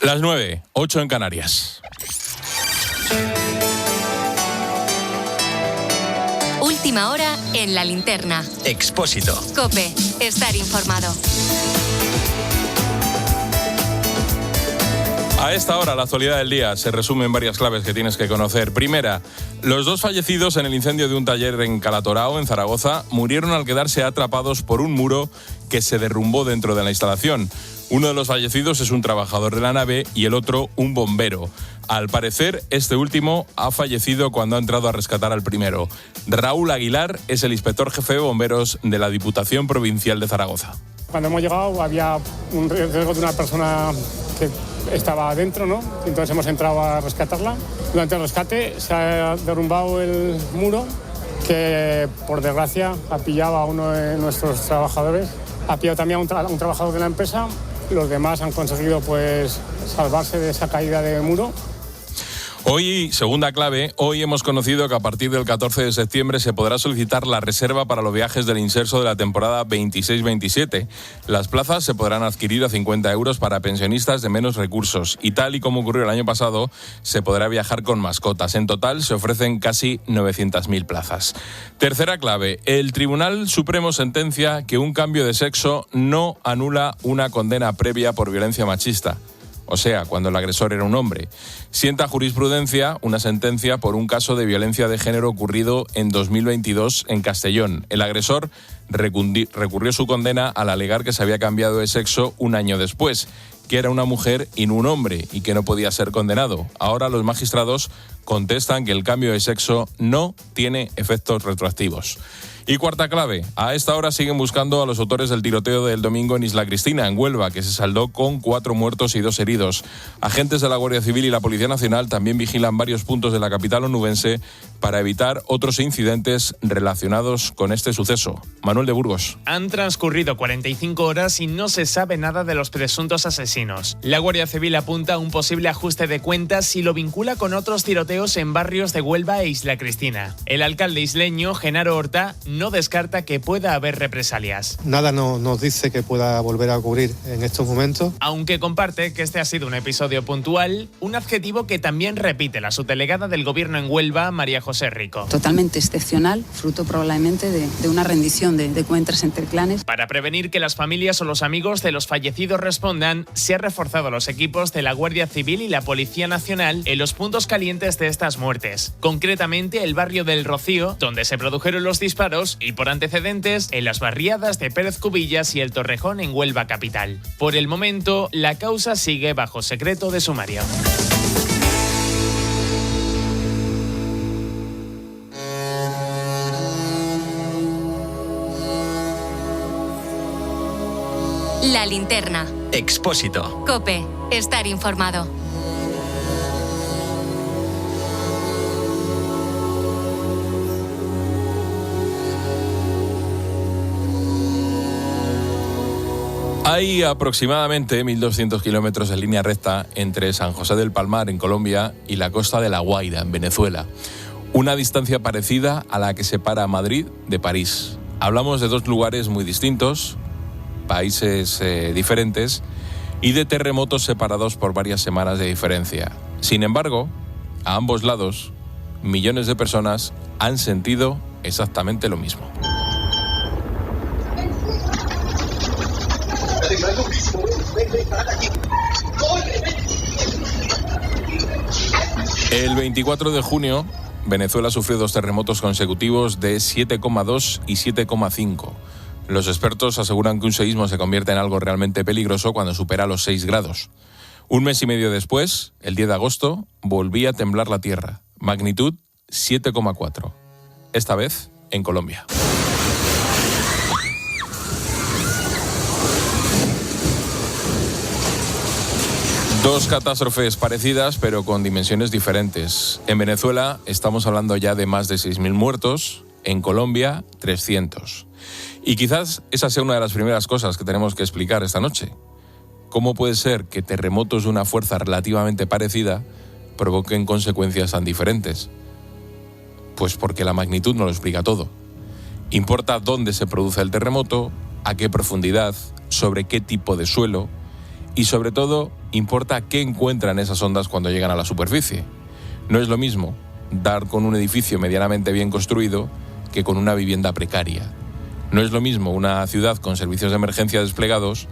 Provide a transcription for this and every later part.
Las 9, 8 en Canarias. Última hora en La Linterna. Expósito. COPE. Estar informado. A esta hora, la actualidad del día se resume en varias claves que tienes que conocer. Primera, los 2 fallecidos en el incendio de un taller en Calatorao, en Zaragoza, murieron al quedarse atrapados por un muro que se derrumbó dentro de la instalación. Uno de los fallecidos es un trabajador de la nave y el otro un bombero. Al parecer, este último ha fallecido cuando ha entrado a rescatar al primero. Raúl Aguilar es el inspector jefe de bomberos de la Diputación Provincial de Zaragoza. Cuando hemos llegado había un riesgo de una persona que estaba dentro, ¿no? Entonces hemos entrado a rescatarla. Durante el rescate se ha derrumbado el muro que, por desgracia, ha pillado a uno de nuestros trabajadores. Ha pillado también a un trabajador de la empresa. Los demás han conseguido pues salvarse de esa caída de muro. Hoy, segunda clave, hoy hemos conocido que a partir del 14 de septiembre se podrá solicitar la reserva para los viajes del inserso de la temporada 26-27. Las plazas se podrán adquirir a 50 euros para pensionistas de menos recursos y tal y como ocurrió el año pasado, se podrá viajar con mascotas. En total se ofrecen casi 900.000 plazas. Tercera clave, el Tribunal Supremo sentencia que un cambio de sexo no anula una condena previa por violencia machista. O sea, cuando el agresor era un hombre. Sienta jurisprudencia una sentencia por un caso de violencia de género ocurrido en 2022 en Castellón. El agresor recurrió su condena al alegar que se había cambiado de sexo un año después, que era una mujer y no un hombre y que no podía ser condenado. Ahora los magistrados contestan que el cambio de sexo no tiene efectos retroactivos. Y cuarta clave, a esta hora siguen buscando a los autores del tiroteo del domingo en Isla Cristina, en Huelva, que se saldó con 4 muertos y 2 heridos. Agentes de la Guardia Civil y la Policía Nacional también vigilan varios puntos de la capital onubense para evitar otros incidentes relacionados con este suceso. Manuel de Burgos. Han transcurrido 45 horas y no se sabe nada de los presuntos asesinos. La Guardia Civil apunta a un posible ajuste de cuentas y lo vincula con otros tiroteos en barrios de Huelva e Isla Cristina. El alcalde isleño, Genaro Horta, no descarta que pueda haber represalias. Nada nos dice que pueda volver a ocurrir en estos momentos. Aunque comparte que este ha sido un episodio puntual, un adjetivo que también repite la subdelegada del Gobierno en Huelva, María José Rico. Totalmente excepcional, fruto probablemente de una rendición de cuentas entre clanes. Para prevenir que las familias o los amigos de los fallecidos respondan, se han reforzado los equipos de la Guardia Civil y la Policía Nacional en los puntos calientes de estas muertes. Concretamente el barrio del Rocío, donde se produjeron los disparos, y por antecedentes en las barriadas de Pérez Cubillas y El Torrejón en Huelva capital. Por el momento, la causa sigue bajo secreto de sumario. La Linterna. Expósito. COPE. Estar informado. Hay aproximadamente 1.200 kilómetros en línea recta entre San José del Palmar, en Colombia, y la costa de La Guaira, en Venezuela. Una distancia parecida a la que separa Madrid de París. Hablamos de 2 lugares muy distintos, países diferentes, y de terremotos separados por varias semanas de diferencia. Sin embargo, a ambos lados, millones de personas han sentido exactamente lo mismo. El 24 de junio, Venezuela sufrió 2 terremotos consecutivos de 7,2 y 7,5. Los expertos aseguran que un seísmo se convierte en algo realmente peligroso cuando supera los 6 grados. Un mes y medio después, el 10 de agosto, volvía a temblar la tierra. Magnitud 7,4. Esta vez en Colombia. Dos catástrofes parecidas, pero con dimensiones diferentes. En Venezuela estamos hablando ya de más de 6.000 muertos, en Colombia 300. Y quizás esa sea una de las primeras cosas que tenemos que explicar esta noche. ¿Cómo puede ser que terremotos de una fuerza relativamente parecida provoquen consecuencias tan diferentes? Pues porque la magnitud no lo explica todo. Importa dónde se produce el terremoto, a qué profundidad, sobre qué tipo de suelo y sobre todo importa qué encuentran esas ondas cuando llegan a la superficie. No es lo mismo dar con un edificio medianamente bien construido que con una vivienda precaria. No es lo mismo una ciudad con servicios de emergencia desplegados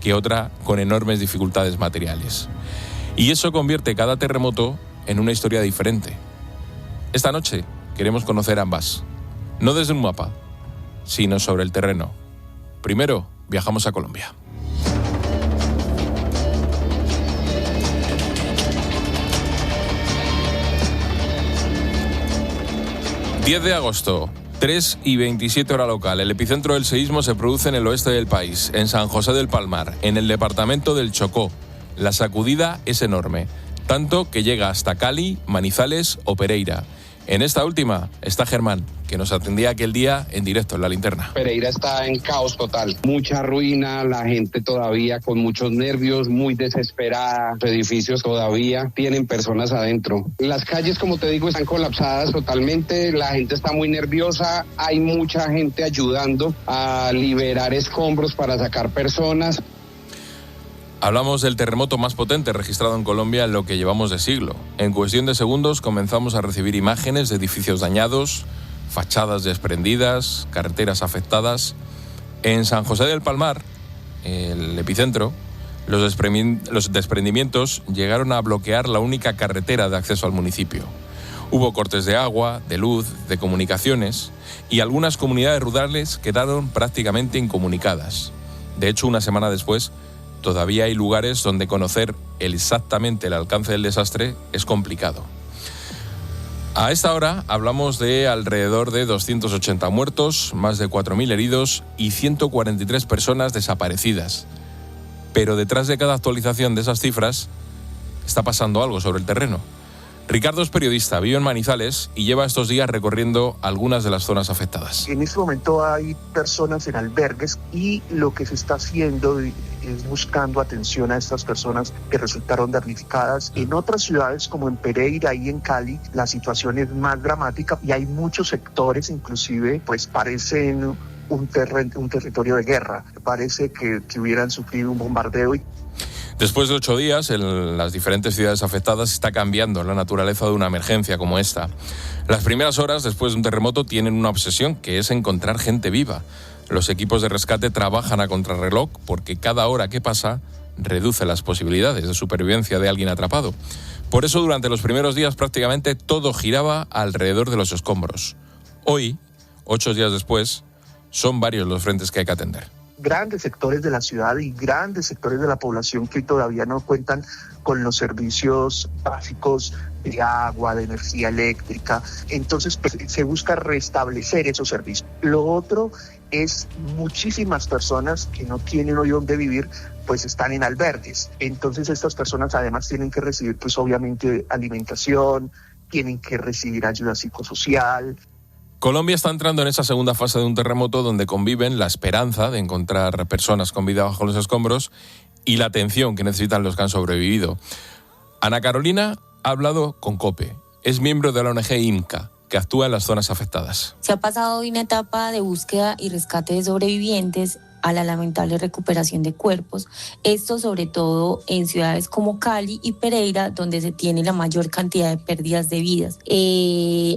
que otra con enormes dificultades materiales. Y eso convierte cada terremoto en una historia diferente. Esta noche queremos conocer ambas, no desde un mapa, sino sobre el terreno. Primero, viajamos a Colombia. ...10 de agosto, 3:27 hora local. El epicentro del seísmo se produce en el oeste del país, en San José del Palmar, en el departamento del Chocó. La sacudida es enorme, tanto que llega hasta Cali, Manizales o Pereira. En esta última está Germán, que nos atendía aquel día en directo en La Linterna. Pereira está en caos total, mucha ruina, la gente todavía con muchos nervios, muy desesperada, los edificios todavía tienen personas adentro. Las calles, como te digo, están colapsadas totalmente, la gente está muy nerviosa, hay mucha gente ayudando a liberar escombros para sacar personas. Hablamos del terremoto más potente registrado en Colombia en lo que llevamos de siglo. En cuestión de segundos comenzamos a recibir imágenes de edificios dañados, fachadas desprendidas, carreteras afectadas. En San José del Palmar, el epicentro, los desprendimientos llegaron a bloquear la única carretera de acceso al municipio. Hubo cortes de agua, de luz, de comunicaciones y algunas comunidades rurales quedaron prácticamente incomunicadas. De hecho, una semana después, todavía hay lugares donde conocer exactamente el alcance del desastre es complicado. A esta hora hablamos de alrededor de 280 muertos, más de 4.000 heridos y 143 personas desaparecidas. Pero detrás de cada actualización de esas cifras está pasando algo sobre el terreno. Ricardo es periodista, vive en Manizales y lleva estos días recorriendo algunas de las zonas afectadas. En este momento hay personas en albergues y lo que se está haciendo es buscando atención a estas personas que resultaron damnificadas. En otras ciudades como en Pereira y en Cali la situación es más dramática y hay muchos sectores inclusive pues parecen un territorio de guerra. Parece que hubieran sufrido un bombardeo. Después de 8 días, en las diferentes ciudades afectadas está cambiando la naturaleza de una emergencia como esta. Las primeras horas después de un terremoto tienen una obsesión, que es encontrar gente viva. Los equipos de rescate trabajan a contrarreloj porque cada hora que pasa reduce las posibilidades de supervivencia de alguien atrapado. Por eso, durante los primeros días prácticamente todo giraba alrededor de los escombros. Hoy, 8 días después, son varios los frentes que hay que atender. Grandes sectores de la ciudad y grandes sectores de la población que todavía no cuentan con los servicios básicos de agua, de energía eléctrica. Entonces pues, se busca restablecer esos servicios. Lo otro es muchísimas personas que no tienen hoy dónde vivir, pues están en albergues. Entonces estas personas además tienen que recibir pues obviamente alimentación, tienen que recibir ayuda psicosocial. Colombia está entrando en esa segunda fase de un terremoto donde conviven la esperanza de encontrar personas con vida bajo los escombros y la atención que necesitan los que han sobrevivido. Ana Carolina ha hablado con COPE. Es miembro de la ONG IMCA, que actúa en las zonas afectadas. Se ha pasado de una etapa de búsqueda y rescate de sobrevivientes a la lamentable recuperación de cuerpos, esto sobre todo en ciudades como Cali y Pereira, donde se tiene la mayor cantidad de pérdidas de vidas.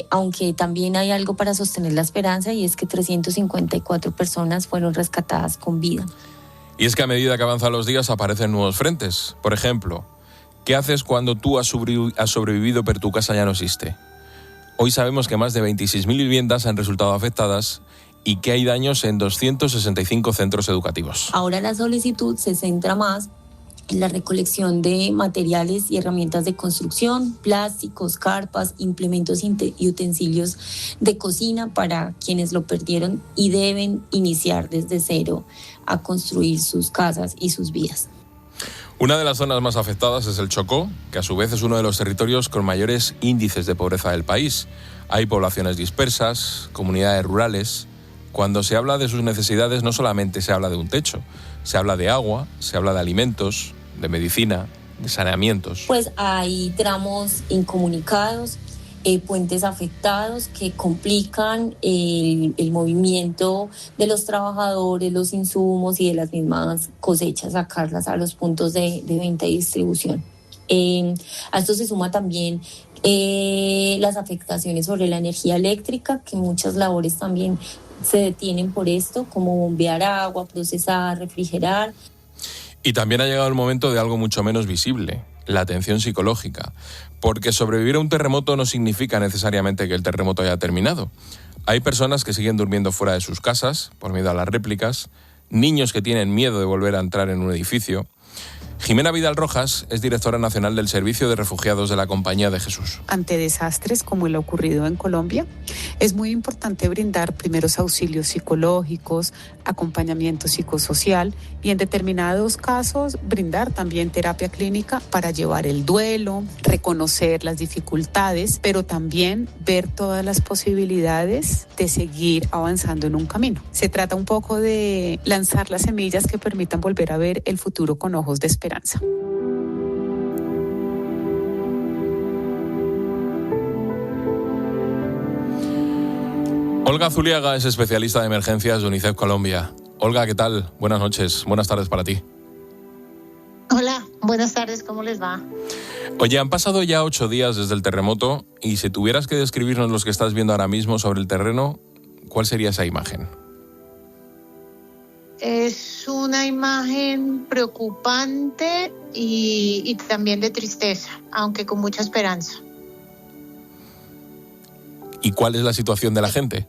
Aunque también hay algo para sostener la esperanza, y es que 354 personas fueron rescatadas con vida. Y es que a medida que avanzan los días aparecen nuevos frentes. Por ejemplo, ¿qué haces cuando tú has sobrevivido pero tu casa ya no existe? Hoy sabemos que más de 26.000 viviendas han resultado afectadas y que hay daños en 265 centros educativos. Ahora la solicitud se centra más en la recolección de materiales y herramientas de construcción, plásticos, carpas, implementos y utensilios de cocina para quienes lo perdieron y deben iniciar desde cero a construir sus casas y sus vidas. Una de las zonas más afectadas es el Chocó, que a su vez es uno de los territorios con mayores índices de pobreza del país. Hay poblaciones dispersas, comunidades rurales. Cuando se habla de sus necesidades no solamente se habla de un techo, se habla de agua, se habla de alimentos, de medicina, de saneamientos. Pues hay tramos incomunicados, puentes afectados que complican el movimiento de los trabajadores, los insumos y de las mismas cosechas, sacarlas a los puntos de venta y distribución. A esto se suma también las afectaciones sobre la energía eléctrica, que muchas labores también se detienen por esto, como bombear agua, procesar, refrigerar. Y también ha llegado el momento de algo mucho menos visible, la atención psicológica, porque sobrevivir a un terremoto no significa necesariamente que el terremoto haya terminado. Hay personas que siguen durmiendo fuera de sus casas por miedo a las réplicas, niños que tienen miedo de volver a entrar en un edificio. Jimena Vidal Rojas es directora nacional del Servicio de Refugiados de la Compañía de Jesús. Ante desastres como el ocurrido en Colombia, es muy importante brindar primeros auxilios psicológicos, acompañamiento psicosocial y en determinados casos brindar también terapia clínica para llevar el duelo, reconocer las dificultades, pero también ver todas las posibilidades de seguir avanzando en un camino. Se trata un poco de lanzar las semillas que permitan volver a ver el futuro con ojos de esperanza. Olga Zuliaga es especialista de emergencias de UNICEF Colombia. Olga, ¿qué tal? Buenas noches, buenas tardes para ti. Hola, buenas tardes, ¿cómo les va? Oye, han pasado ya 8 días desde el terremoto y si tuvieras que describirnos los que estás viendo ahora mismo sobre el terreno, ¿cuál sería esa imagen? Es una imagen preocupante y también de tristeza, aunque con mucha esperanza. ¿Y cuál es la situación de la gente?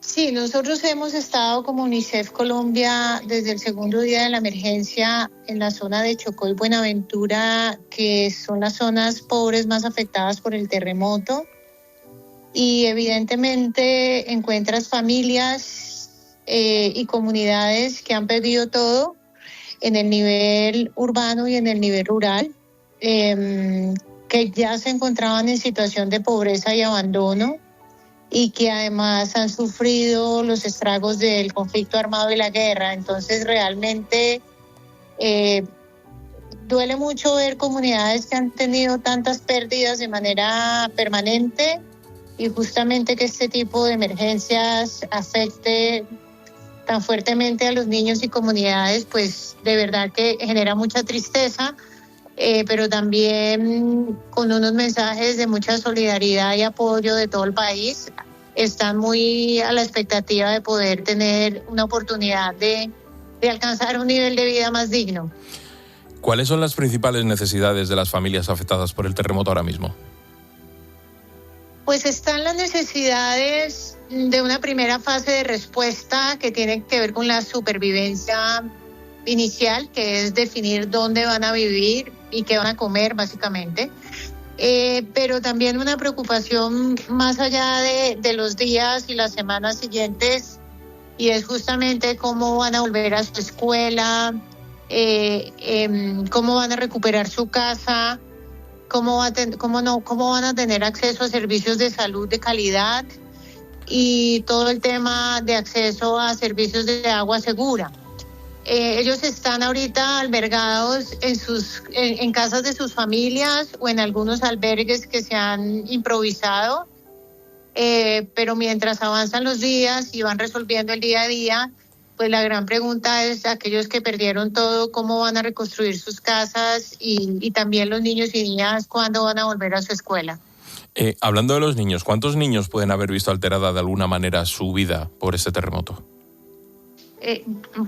Sí, nosotros hemos estado como UNICEF Colombia desde el segundo día de la emergencia en la zona de Chocó y Buenaventura, que son las zonas pobres más afectadas por el terremoto. Y evidentemente encuentras familias y comunidades que han perdido todo en el nivel urbano y en el nivel rural, que ya se encontraban en situación de pobreza y abandono y que además han sufrido los estragos del conflicto armado y la guerra. Entonces realmente duele mucho ver comunidades que han tenido tantas pérdidas de manera permanente y justamente que este tipo de emergencias afecte tan fuertemente a los niños y comunidades, pues de verdad que genera mucha tristeza, pero también con unos mensajes de mucha solidaridad y apoyo de todo el país. Están muy a la expectativa de poder tener una oportunidad de alcanzar un nivel de vida más digno. ¿Cuáles son las principales necesidades de las familias afectadas por el terremoto ahora mismo? Pues están las necesidades de una primera fase de respuesta que tiene que ver con la supervivencia inicial, que es definir dónde van a vivir y qué van a comer, básicamente. Pero también una preocupación más allá de los días y las semanas siguientes, y es justamente cómo van a volver a su escuela, cómo van a recuperar su casa, cómo van a tener acceso a servicios de salud de calidad y todo el tema de acceso a servicios de agua segura. Ellos están ahorita albergados en casas de sus familias o en algunos albergues que se han improvisado, pero mientras avanzan los días y van resolviendo el día a día, pues la gran pregunta es aquellos que perdieron todo, cómo van a reconstruir sus casas y también los niños y niñas, cuándo van a volver a su escuela. Hablando de los niños, ¿cuántos niños pueden haber visto alterada de alguna manera su vida por este terremoto?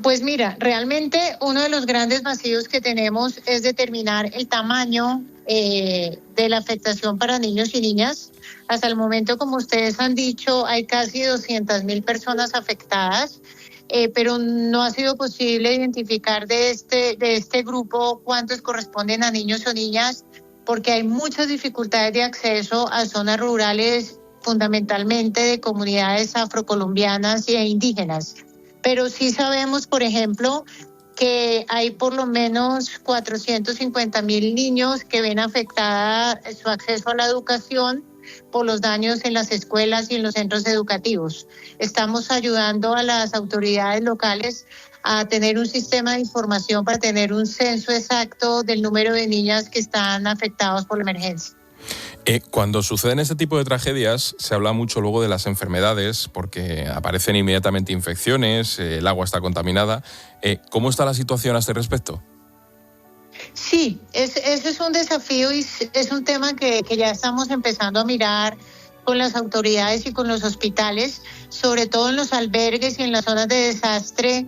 Pues mira, realmente uno de los grandes vacíos que tenemos es determinar el tamaño de la afectación para niños y niñas. Hasta el momento, como ustedes han dicho, hay casi 200,000 personas afectadas, pero no ha sido posible identificar de este grupo cuántos corresponden a niños o niñas, porque hay muchas dificultades de acceso a zonas rurales, fundamentalmente de comunidades afrocolombianas e indígenas. Pero sí sabemos, por ejemplo, que hay por lo menos 450,000 niños que ven afectada su acceso a la educación por los daños en las escuelas y en los centros educativos. Estamos ayudando a las autoridades locales a tener un sistema de información para tener un censo exacto del número de niñas que están afectadas por la emergencia. Cuando suceden este tipo de tragedias se habla mucho luego de las enfermedades porque aparecen inmediatamente infecciones, el agua está contaminada. ¿Cómo está la situación a este respecto? Sí, ese es un desafío y es un tema que ya estamos empezando a mirar con las autoridades y con los hospitales, sobre todo en los albergues y en las zonas de desastre.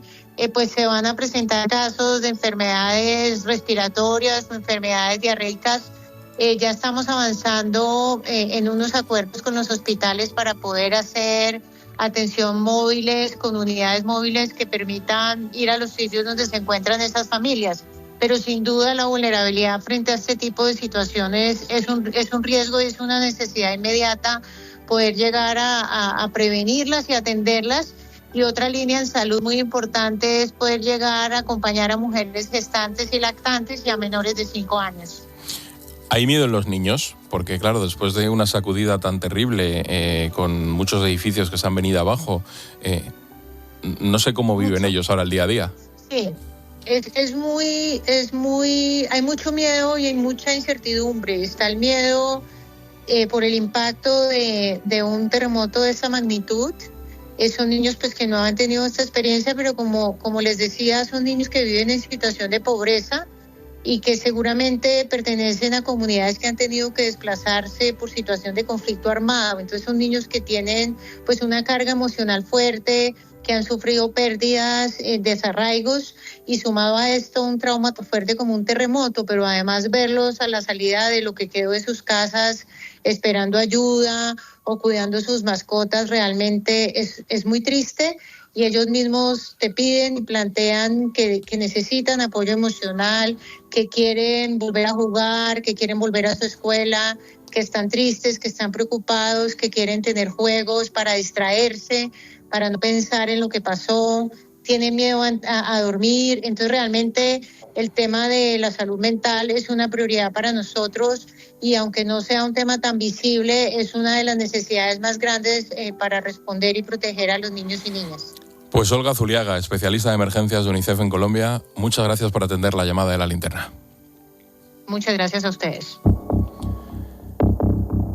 Pues se van a presentar casos de enfermedades respiratorias o enfermedades diarreicas. Ya estamos avanzando en unos acuerdos con los hospitales para poder hacer atención móviles, con unidades móviles que permitan ir a los sitios donde se encuentran esas familias. Pero sin duda la vulnerabilidad frente a este tipo de situaciones es un riesgo y es una necesidad inmediata poder llegar a prevenirlas y atenderlas. Y otra línea en salud muy importante es poder llegar a acompañar a mujeres gestantes y lactantes y a menores de 5 años. ¿Hay miedo en los niños? Porque claro, después de una sacudida tan terrible, con muchos edificios que se han venido abajo, no sé cómo viven ellos ahora el día a día. Sí, hay mucho miedo y hay mucha incertidumbre. Está el miedo por el impacto de un terremoto de esa magnitud. Son niños pues que no han tenido esta experiencia, pero como les decía, son niños que viven en situación de pobreza y que seguramente pertenecen a comunidades que han tenido que desplazarse por situación de conflicto armado. Entonces son niños que tienen pues una carga emocional fuerte, que han sufrido pérdidas, desarraigos, y sumado a esto un trauma tan fuerte como un terremoto, pero además verlos a la salida de lo que quedó de sus casas esperando ayuda o cuidando sus mascotas realmente es muy triste. Y ellos mismos te piden y plantean que necesitan apoyo emocional, que quieren volver a jugar, que quieren volver a su escuela, que están tristes, que están preocupados, que quieren tener juegos para distraerse, para no pensar en lo que pasó, tienen miedo a dormir. Entonces realmente el tema de la salud mental es una prioridad para nosotros y aunque no sea un tema tan visible, es una de las necesidades más grandes para responder y proteger a los niños y niñas. Pues Olga Zuliaga, especialista de emergencias de UNICEF en Colombia, muchas gracias por atender la llamada de La Linterna. Muchas gracias a ustedes.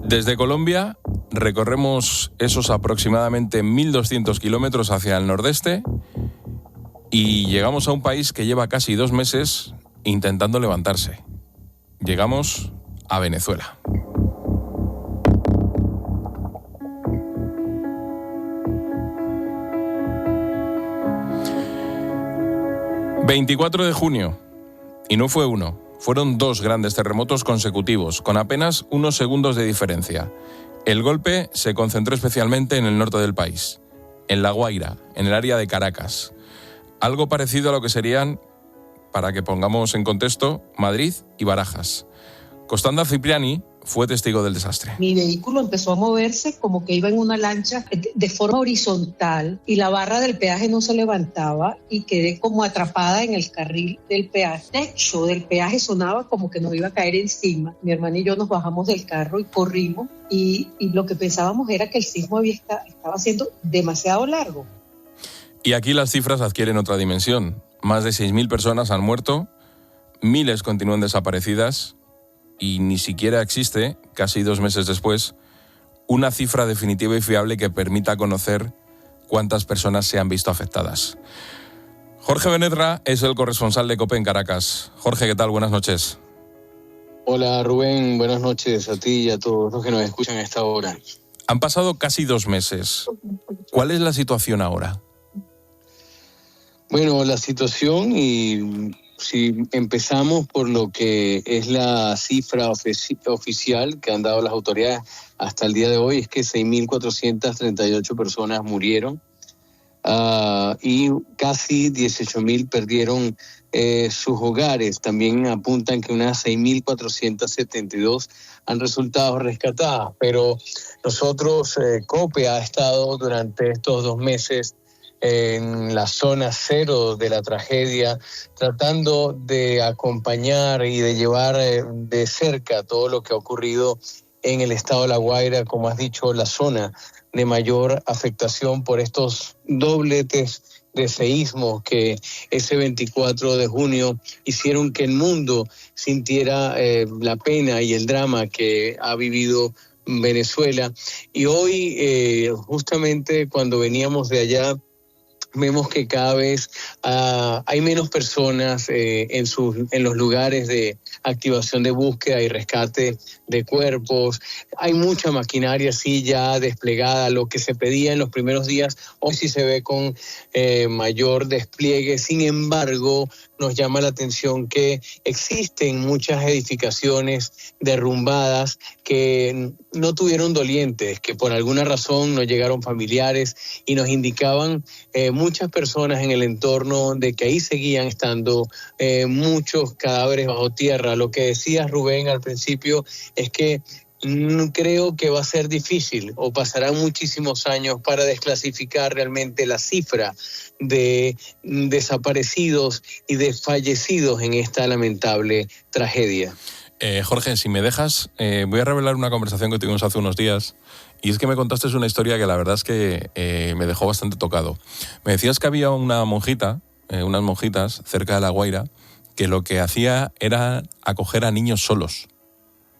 Desde Colombia recorremos esos aproximadamente 1.200 kilómetros hacia el nordeste y llegamos a un país que lleva casi 2 meses intentando levantarse. Llegamos a Venezuela. ...24 de junio... y no fue uno... fueron 2 grandes terremotos consecutivos, con apenas unos segundos de diferencia. El golpe se concentró especialmente en el norte del país, en La Guaira, en el área de Caracas. Algo parecido a lo que serían, para que pongamos en contexto, Madrid y Barajas. Constanza Cipriani fue testigo del desastre. Mi vehículo empezó a moverse como que iba en una lancha de forma horizontal y la barra del peaje no se levantaba y quedé como atrapada en el carril del peaje. El techo del peaje sonaba como que nos iba a caer encima. Mi hermana y yo nos bajamos del carro y corrimos y lo que pensábamos era que el sismo estaba siendo demasiado largo. Y aquí las cifras adquieren otra dimensión. Más de 6.000 personas han muerto, miles continúan desaparecidas y ni siquiera existe, casi 2 meses después, una cifra definitiva y fiable que permita conocer cuántas personas se han visto afectadas. Jorge Benedra es el corresponsal de COPE en Caracas. Jorge, ¿qué tal? Buenas noches. Hola Rubén, buenas noches a ti y a todos los que nos escuchan a esta hora. Han pasado casi 2 meses. ¿Cuál es la situación ahora? Bueno, la situación, y si empezamos por lo que es la cifra oficial que han dado las autoridades hasta el día de hoy, es que 6.438 personas murieron y casi 18.000 perdieron sus hogares. También apuntan que unas 6.472 han resultado rescatadas, pero nosotros, COPE, ha estado durante estos 2 meses en la zona cero de la tragedia, tratando de acompañar y de llevar de cerca todo lo que ha ocurrido en el estado de La Guaira, como has dicho, la zona de mayor afectación por estos dobletes seísmos que ese 24 de junio hicieron que el mundo sintiera la pena y el drama que ha vivido Venezuela. Y hoy, justamente cuando veníamos de allá, vemos que cada vez hay menos personas en los lugares de activación de búsqueda y rescate de cuerpos. Hay mucha maquinaria sí ya desplegada. Lo que se pedía en los primeros días, hoy sí se ve con mayor despliegue. Sin embargo, nos llama la atención que existen muchas edificaciones derrumbadas que no tuvieron dolientes, que por alguna razón no llegaron familiares, y nos indicaban muchas personas en el entorno de que ahí seguían estando muchos cadáveres bajo tierra. Lo que decías, Rubén, al principio es que creo que va a ser difícil o pasarán muchísimos años para desclasificar realmente la cifra de desaparecidos y de fallecidos en esta lamentable tragedia. Jorge, si me dejas, voy a revelar una conversación que tuvimos hace unos días, y es que me contaste una historia que la verdad es que me dejó bastante tocado. Me decías que había una monjita, unas monjitas cerca de La Guaira, que lo que hacía era acoger a niños solos.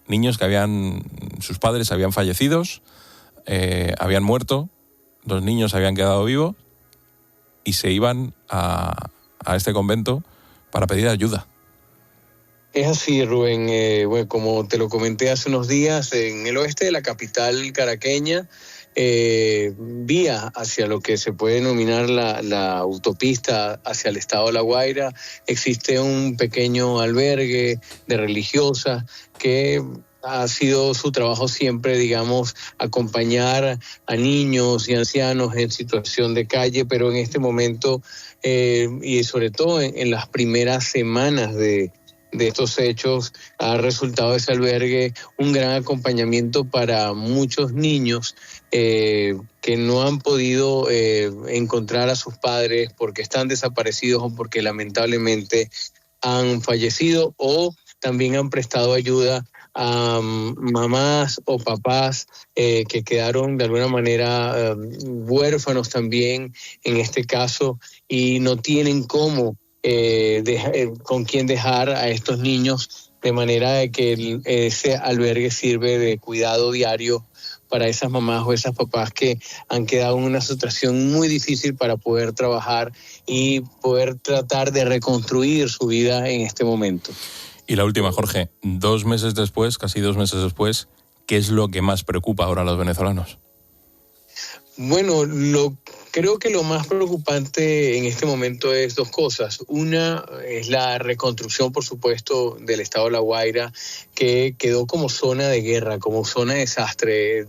Niños que sus padres habían fallecido, habían muerto, los niños habían quedado vivos y se iban a este convento para pedir ayuda. Es así, Rubén. Bueno, como te lo comenté hace unos días, en el oeste de la capital caraqueña, vía hacia lo que se puede denominar la autopista hacia el estado de La Guaira, existe un pequeño albergue de religiosas que ha sido su trabajo siempre, digamos, acompañar a niños y ancianos en situación de calle, pero en este momento y sobre todo en las primeras semanas de estos hechos, ha resultado ese albergue un gran acompañamiento para muchos niños que no han podido encontrar a sus padres porque están desaparecidos o porque lamentablemente han fallecido, o también han prestado ayuda a mamás o papás que quedaron de alguna manera huérfanos también en este caso, y no tienen cómo con quién dejar a estos niños, de manera de que ese albergue sirve de cuidado diario para esas mamás o esas papás que han quedado en una situación muy difícil para poder trabajar y poder tratar de reconstruir su vida en este momento. Y la última, Jorge, 2 meses después, casi 2 meses después, ¿qué es lo que más preocupa ahora a los venezolanos? Bueno, creo que lo más preocupante en este momento es 2 cosas. Una es la reconstrucción, por supuesto, del estado de La Guaira, que quedó como zona de guerra, como zona de desastre.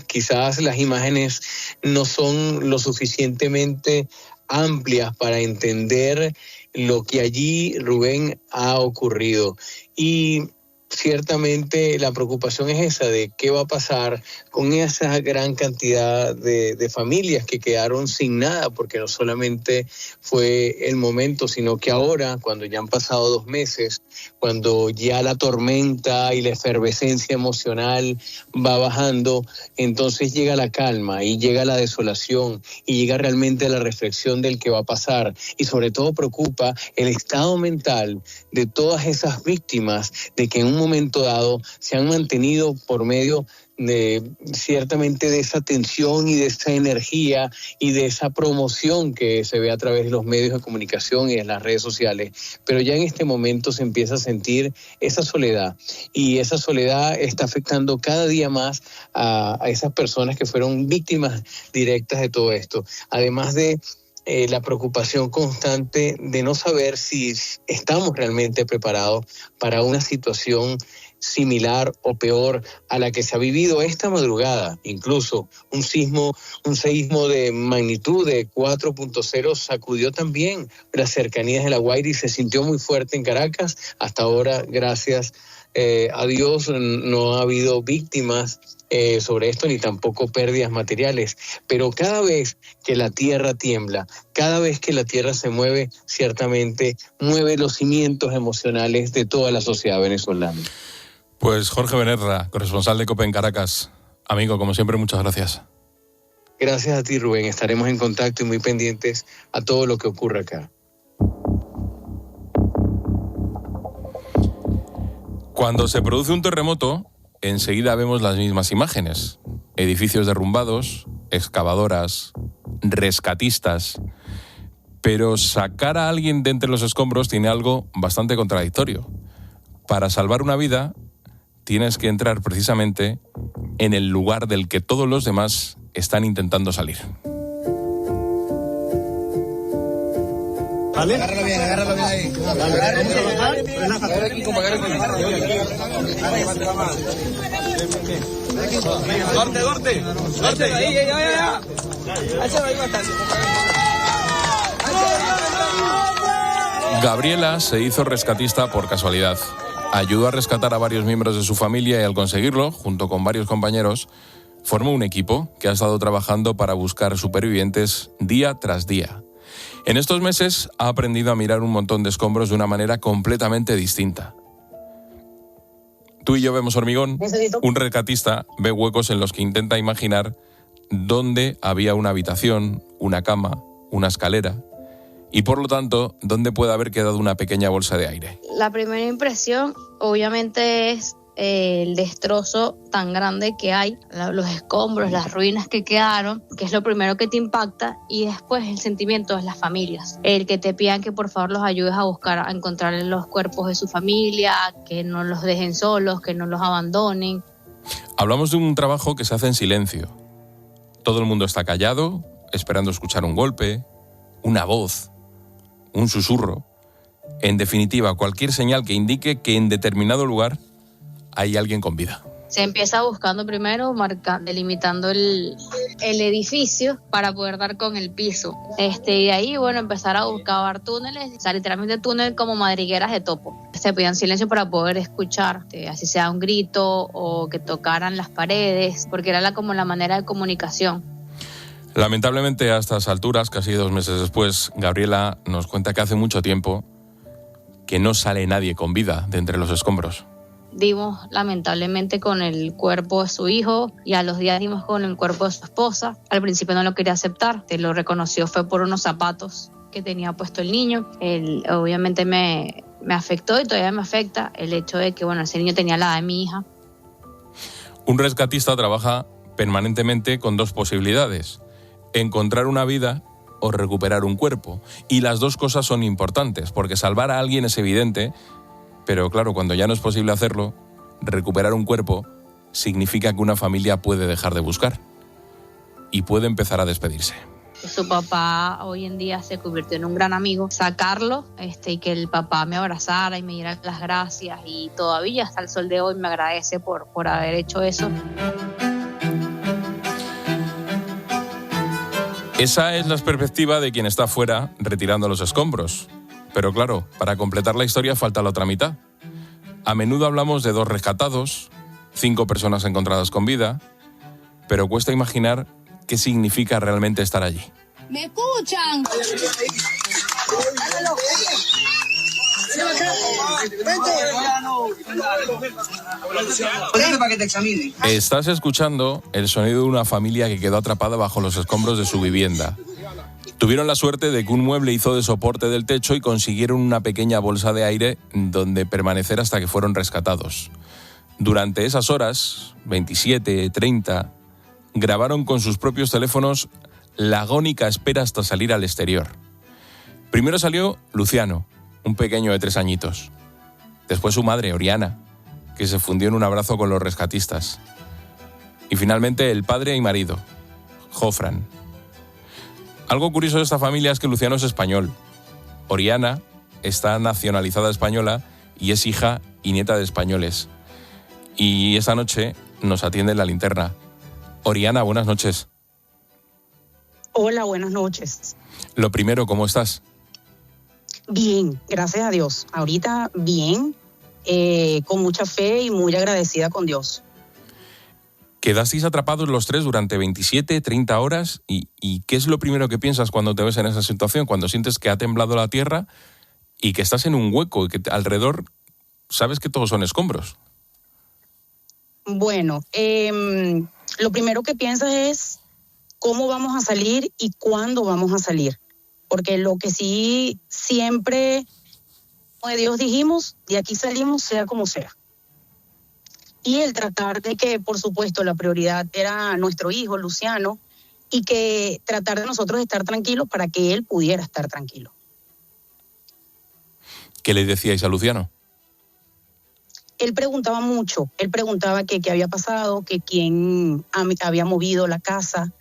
Quizás las imágenes no son lo suficientemente amplias para entender lo que allí, Rubén, ha ocurrido. Y ciertamente la preocupación es esa, de qué va a pasar con esa gran cantidad de familias que quedaron sin nada, porque no solamente fue el momento, sino que ahora, cuando ya han pasado 2 meses, cuando ya la tormenta y la efervescencia emocional va bajando, entonces llega la calma y llega la desolación y llega realmente la reflexión del que va a pasar, y sobre todo preocupa el estado mental de todas esas víctimas, de que en un momento dado se han mantenido por medio de ciertamente de esa tensión y de esa energía y de esa promoción que se ve a través de los medios de comunicación y en las redes sociales, pero ya en este momento se empieza a sentir esa soledad, y esa soledad está afectando cada día más a esas personas que fueron víctimas directas de todo esto, además de la preocupación constante de no saber si estamos realmente preparados para una situación similar o peor a la que se ha vivido esta madrugada. Incluso un seísmo de magnitud de 4.0 sacudió también las cercanías de La Guaira y se sintió muy fuerte en Caracas. Hasta ahora, gracias a Dios, no ha habido víctimas sobre esto, ni tampoco pérdidas materiales, pero cada vez que la tierra tiembla, cada vez que la tierra se mueve, ciertamente mueve los cimientos emocionales de toda la sociedad venezolana. Pues Jorge Benerra, corresponsal de COPE en Caracas. Amigo, como siempre, muchas gracias. Gracias a ti, Rubén. Estaremos en contacto y muy pendientes a todo lo que ocurra acá. Cuando se produce un terremoto, enseguida vemos las mismas imágenes. Edificios derrumbados, excavadoras, rescatistas. Pero sacar a alguien de entre los escombros tiene algo bastante contradictorio. Para salvar una vida, tienes que entrar precisamente en el lugar del que todos los demás están intentando salir. ¿Vale? Agárralo bien ahí. Agarra aquí, compa, Dorte. Ahí, ya. Ahí bastante. Gabriela se hizo rescatista por casualidad. Ayudó a rescatar a varios miembros de su familia y al conseguirlo, junto con varios compañeros, formó un equipo que ha estado trabajando para buscar supervivientes día tras día. En estos meses ha aprendido a mirar un montón de escombros de una manera completamente distinta. Tú y yo vemos hormigón, un rescatista ve huecos en los que intenta imaginar dónde había una habitación, una cama, una escalera y por lo tanto dónde puede haber quedado una pequeña bolsa de aire. La primera impresión obviamente es el destrozo tan grande que hay, los escombros, las ruinas que quedaron, que es lo primero que te impacta, y después el sentimiento de las familias, el que te pidan que por favor los ayudes a buscar, a encontrar los cuerpos de su familia, que no los dejen solos, que no los abandonen. Hablamos de un trabajo que se hace en silencio. Todo el mundo está callado, esperando escuchar un golpe, una voz, un susurro. En definitiva, cualquier señal que indique que en determinado lugar hay alguien con vida. Se empieza buscando primero, delimitando el edificio para poder dar con el piso. Y ahí, empezar a buscar túneles, literalmente túneles como madrigueras de topo. Se pedían silencio para poder escuchar, así sea un grito o que tocaran las paredes, porque era como la manera de comunicación. Lamentablemente, a estas alturas, casi 2 meses después, Gabriela nos cuenta que hace mucho tiempo que no sale nadie con vida de entre los escombros. Dimos lamentablemente con el cuerpo de su hijo y a los días dimos con el cuerpo de su esposa. Al principio no lo quería aceptar, lo reconoció fue por unos zapatos que tenía puesto el niño. Obviamente me afectó y todavía me afecta el hecho de que ese niño tenía la edad de mi hija. Un rescatista trabaja permanentemente con 2 posibilidades: encontrar una vida o recuperar un cuerpo. Y las 2 cosas son importantes, porque salvar a alguien es evidente, pero claro, cuando ya no es posible hacerlo, recuperar un cuerpo significa que una familia puede dejar de buscar y puede empezar a despedirse. Su papá hoy en día se convirtió en un gran amigo. Sacarlo, y que el papá me abrazara y me diera las gracias, y todavía hasta el sol de hoy me agradece por haber hecho eso. Esa es la perspectiva de quien está fuera retirando los escombros. Pero claro, para completar la historia falta la otra mitad. A menudo hablamos de 2 rescatados, 5 personas encontradas con vida, pero cuesta imaginar qué significa realmente estar allí. ¿Me escuchan? Estás escuchando el sonido de una familia que quedó atrapada bajo los escombros de su vivienda. Tuvieron la suerte de que un mueble hizo de soporte del techo y consiguieron una pequeña bolsa de aire donde permanecer hasta que fueron rescatados. Durante esas horas, 27, 30, grabaron con sus propios teléfonos la agónica espera hasta salir al exterior. Primero salió Luciano, un pequeño de 3 añitos. Después su madre, Oriana, que se fundió en un abrazo con los rescatistas. Y finalmente el padre y marido, Jofran. Algo curioso de esta familia es que Luciano es español. Oriana está nacionalizada española y es hija y nieta de españoles. Y esa noche nos atiende en La Linterna. Oriana, buenas noches. Hola, buenas noches. Lo primero, ¿cómo estás? Bien, gracias a Dios. Ahorita bien, con mucha fe y muy agradecida con Dios. Quedasteis atrapados los 3 durante 27, 30 horas y ¿qué es lo primero que piensas cuando te ves en esa situación? Cuando sientes que ha temblado la tierra y que estás en un hueco y que alrededor sabes que todos son escombros. Bueno, lo primero que piensas es cómo vamos a salir y cuándo vamos a salir. Porque lo que sí siempre de Dios dijimos, de aquí salimos sea como sea. Y el tratar de que, por supuesto, la prioridad era nuestro hijo, Luciano, y que tratar de nosotros estar tranquilos para que él pudiera estar tranquilo. ¿Qué le decíais a Luciano? Él preguntaba mucho, él preguntaba qué había pasado, que quién había movido la casa,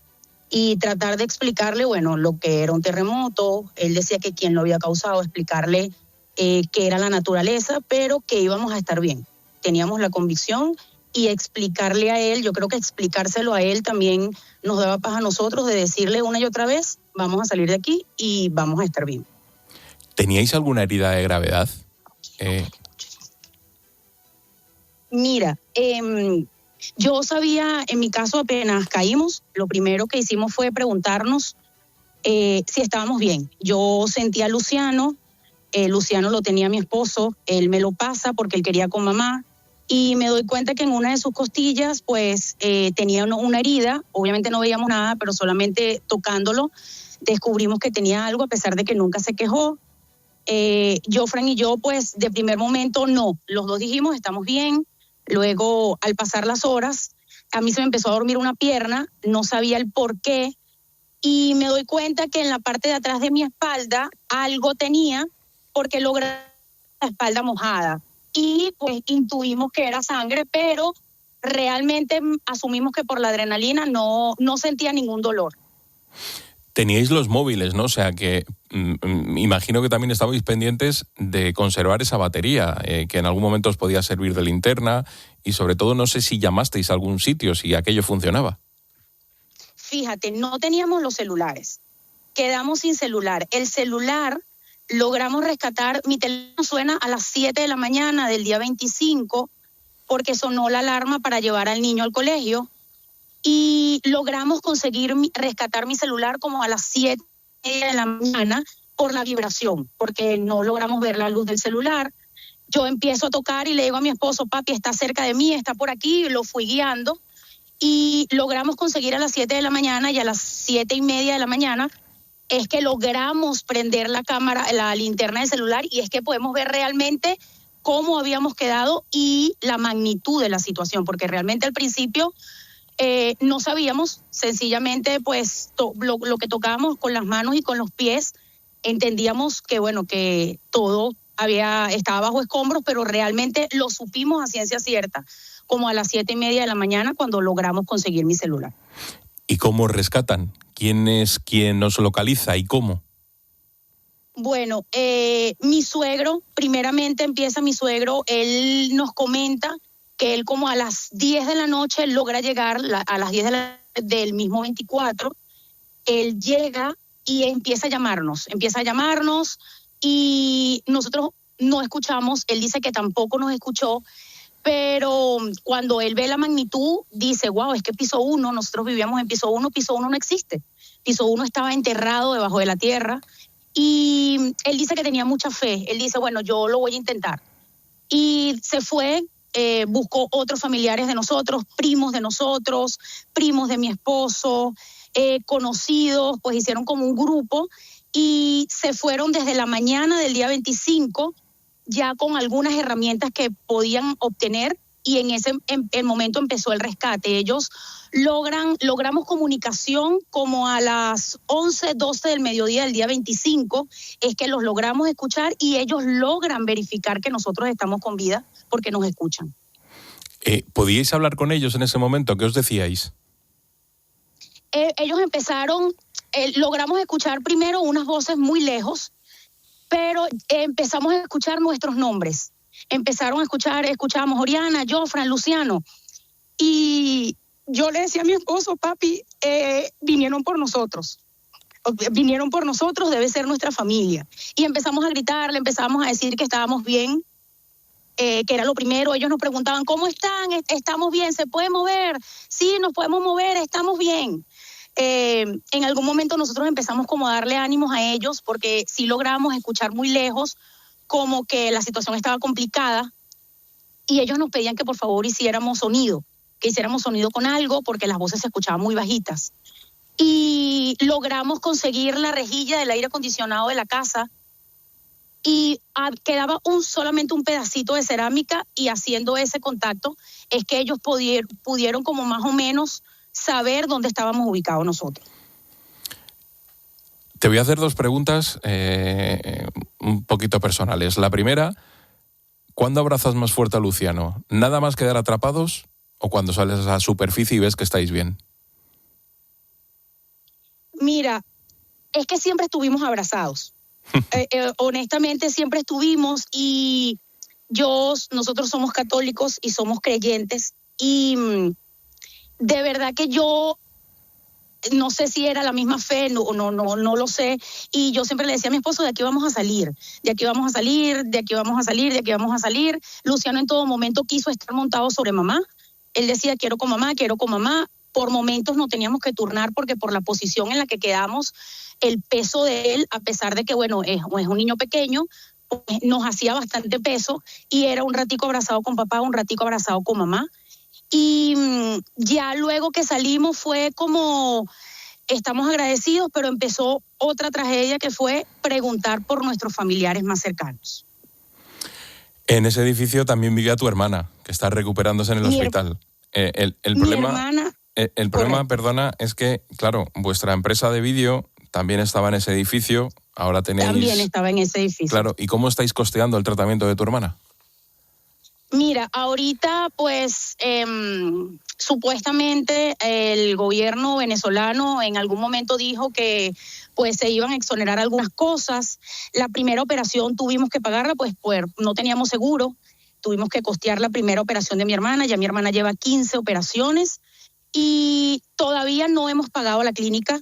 y tratar de explicarle, bueno, lo que era un terremoto. Él decía que quién lo había causado, explicarle qué era la naturaleza, pero que íbamos a estar bien. Teníamos la convicción, y explicarle a él, yo creo que explicárselo a él también nos daba paz a nosotros de decirle una y otra vez, vamos a salir de aquí y vamos a estar bien. ¿Teníais alguna herida de gravedad? Mira, yo sabía, en mi caso apenas caímos, lo primero que hicimos fue preguntarnos si estábamos bien. Yo sentía a Luciano, Luciano lo tenía mi esposo, él me lo pasa porque él quería con mamá, y me doy cuenta que en una de sus costillas pues tenía una herida. Obviamente no veíamos nada, pero solamente tocándolo descubrimos que tenía algo, a pesar de que nunca se quejó. Jofran y yo pues de primer momento no, los dos dijimos estamos bien. Luego, al pasar las horas, a mí se me empezó a dormir una pierna, no sabía el por qué, y me doy cuenta que en la parte de atrás de mi espalda algo tenía, porque logré la espalda mojada. Y pues intuimos que era sangre, pero realmente asumimos que por la adrenalina no sentía ningún dolor. Teníais los móviles, ¿no? O sea que imagino que también estabais pendientes de conservar esa batería, que en algún momento os podía servir de linterna, y sobre todo no sé si llamasteis a algún sitio, si aquello funcionaba. Fíjate, no teníamos los celulares, quedamos sin celular. El celular logramos rescatar, mi teléfono suena a las 7 de la mañana del día 25, porque sonó la alarma para llevar al niño al colegio, y logramos conseguir rescatar mi celular como a las 7 de la mañana por la vibración, porque no logramos ver la luz del celular. Yo empiezo a tocar y le digo a mi esposo, papi, está cerca de mí, está por aquí, y lo fui guiando, y logramos conseguir a las 7 de la mañana, y a las 7:30 de la mañana es que logramos prender la cámara, la linterna del celular, y es que podemos ver realmente cómo habíamos quedado y la magnitud de la situación, porque realmente al principio no sabíamos, sencillamente pues lo que tocábamos con las manos y con los pies, entendíamos que bueno, que todo estaba bajo escombros, pero realmente lo supimos a ciencia cierta, como a las 7:30 de la mañana, cuando logramos conseguir mi celular. ¿Y cómo rescatan? ¿Quién es quien nos localiza y cómo? Bueno, mi suegro, primeramente empieza mi suegro, él nos comenta que él como a las 10 de la noche logra llegar, a las 10 del mismo 24, él llega y empieza a llamarnos y nosotros no escuchamos, él dice que tampoco nos escuchó, pero cuando él ve la magnitud dice, wow, es que piso 1, nosotros vivíamos en piso 1 no existe, piso 1 estaba enterrado debajo de la tierra, y él dice que tenía mucha fe, él dice, bueno, yo lo voy a intentar, y se fue. Buscó otros familiares de nosotros, primos de mi esposo, conocidos, pues hicieron como un grupo y se fueron desde la mañana del día 25 ya con algunas herramientas que podían obtener, y en el momento empezó el rescate. Ellos logramos comunicación como a las 11, 12 del mediodía del día 25, es que los logramos escuchar y ellos logran verificar que nosotros estamos con vida porque nos escuchan. ¿Podíais hablar con ellos en ese momento? ¿Qué os decíais? Ellos empezaron, logramos escuchar primero unas voces muy lejos, pero empezamos a escuchar nuestros nombres. Empezaron a escuchábamos Oriana, Jofran, Luciano, y yo le decía a mi esposo, papi, vinieron por nosotros, debe ser nuestra familia. Y empezamos a gritarle, empezamos a decir que estábamos bien, que era lo primero. Ellos nos preguntaban, ¿cómo están? ¿Estamos bien? ¿Se puede mover? Sí, nos podemos mover, estamos bien. En algún momento nosotros empezamos como a darle ánimos a ellos, porque sí logramos escuchar muy lejos como que la situación estaba complicada, y ellos nos pedían que por favor hiciéramos sonido con algo, porque las voces se escuchaban muy bajitas. y logramos conseguir la rejilla del aire acondicionado de la casa y quedaba solamente un pedacito de cerámica, y haciendo ese contacto es que ellos pudieron como más o menos saber dónde estábamos ubicados nosotros. Te voy a hacer 2 preguntas un poquito personales. La primera, ¿cuándo abrazas más fuerte a Luciano? ¿Nada más quedar atrapados o cuando sales a la superficie y ves que estáis bien? Mira, es que siempre estuvimos abrazados. Honestamente siempre estuvimos, y nosotros somos católicos y somos creyentes, y de verdad que yo no sé si era la misma fe, no lo sé, y yo siempre le decía a mi esposo, de aquí vamos a salir, de aquí vamos a salir, de aquí vamos a salir, de aquí vamos a salir. Luciano en todo momento quiso estar montado sobre mamá, él decía quiero con mamá, por momentos nos teníamos que turnar porque por la posición en la que quedamos, el peso de él, a pesar de que bueno, es un niño pequeño, pues, nos hacía bastante peso, y era un ratico abrazado con papá, un ratico abrazado con mamá. Y ya luego que salimos fue como, estamos agradecidos, pero empezó otra tragedia, que fue preguntar por nuestros familiares más cercanos. En ese edificio también vivía tu hermana, que está recuperándose en el hospital. El problema, perdona, es que, claro, vuestra empresa de vídeo también estaba en ese edificio, ahora tenéis... También estaba en ese edificio. Claro, ¿y cómo estáis costeando el tratamiento de tu hermana? Mira, ahorita pues supuestamente el gobierno venezolano en algún momento dijo que pues se iban a exonerar algunas cosas. La primera operación tuvimos que pagarla pues no teníamos seguro, tuvimos que costear la primera operación de mi hermana, ya mi hermana lleva 15 operaciones y todavía no hemos pagado la clínica,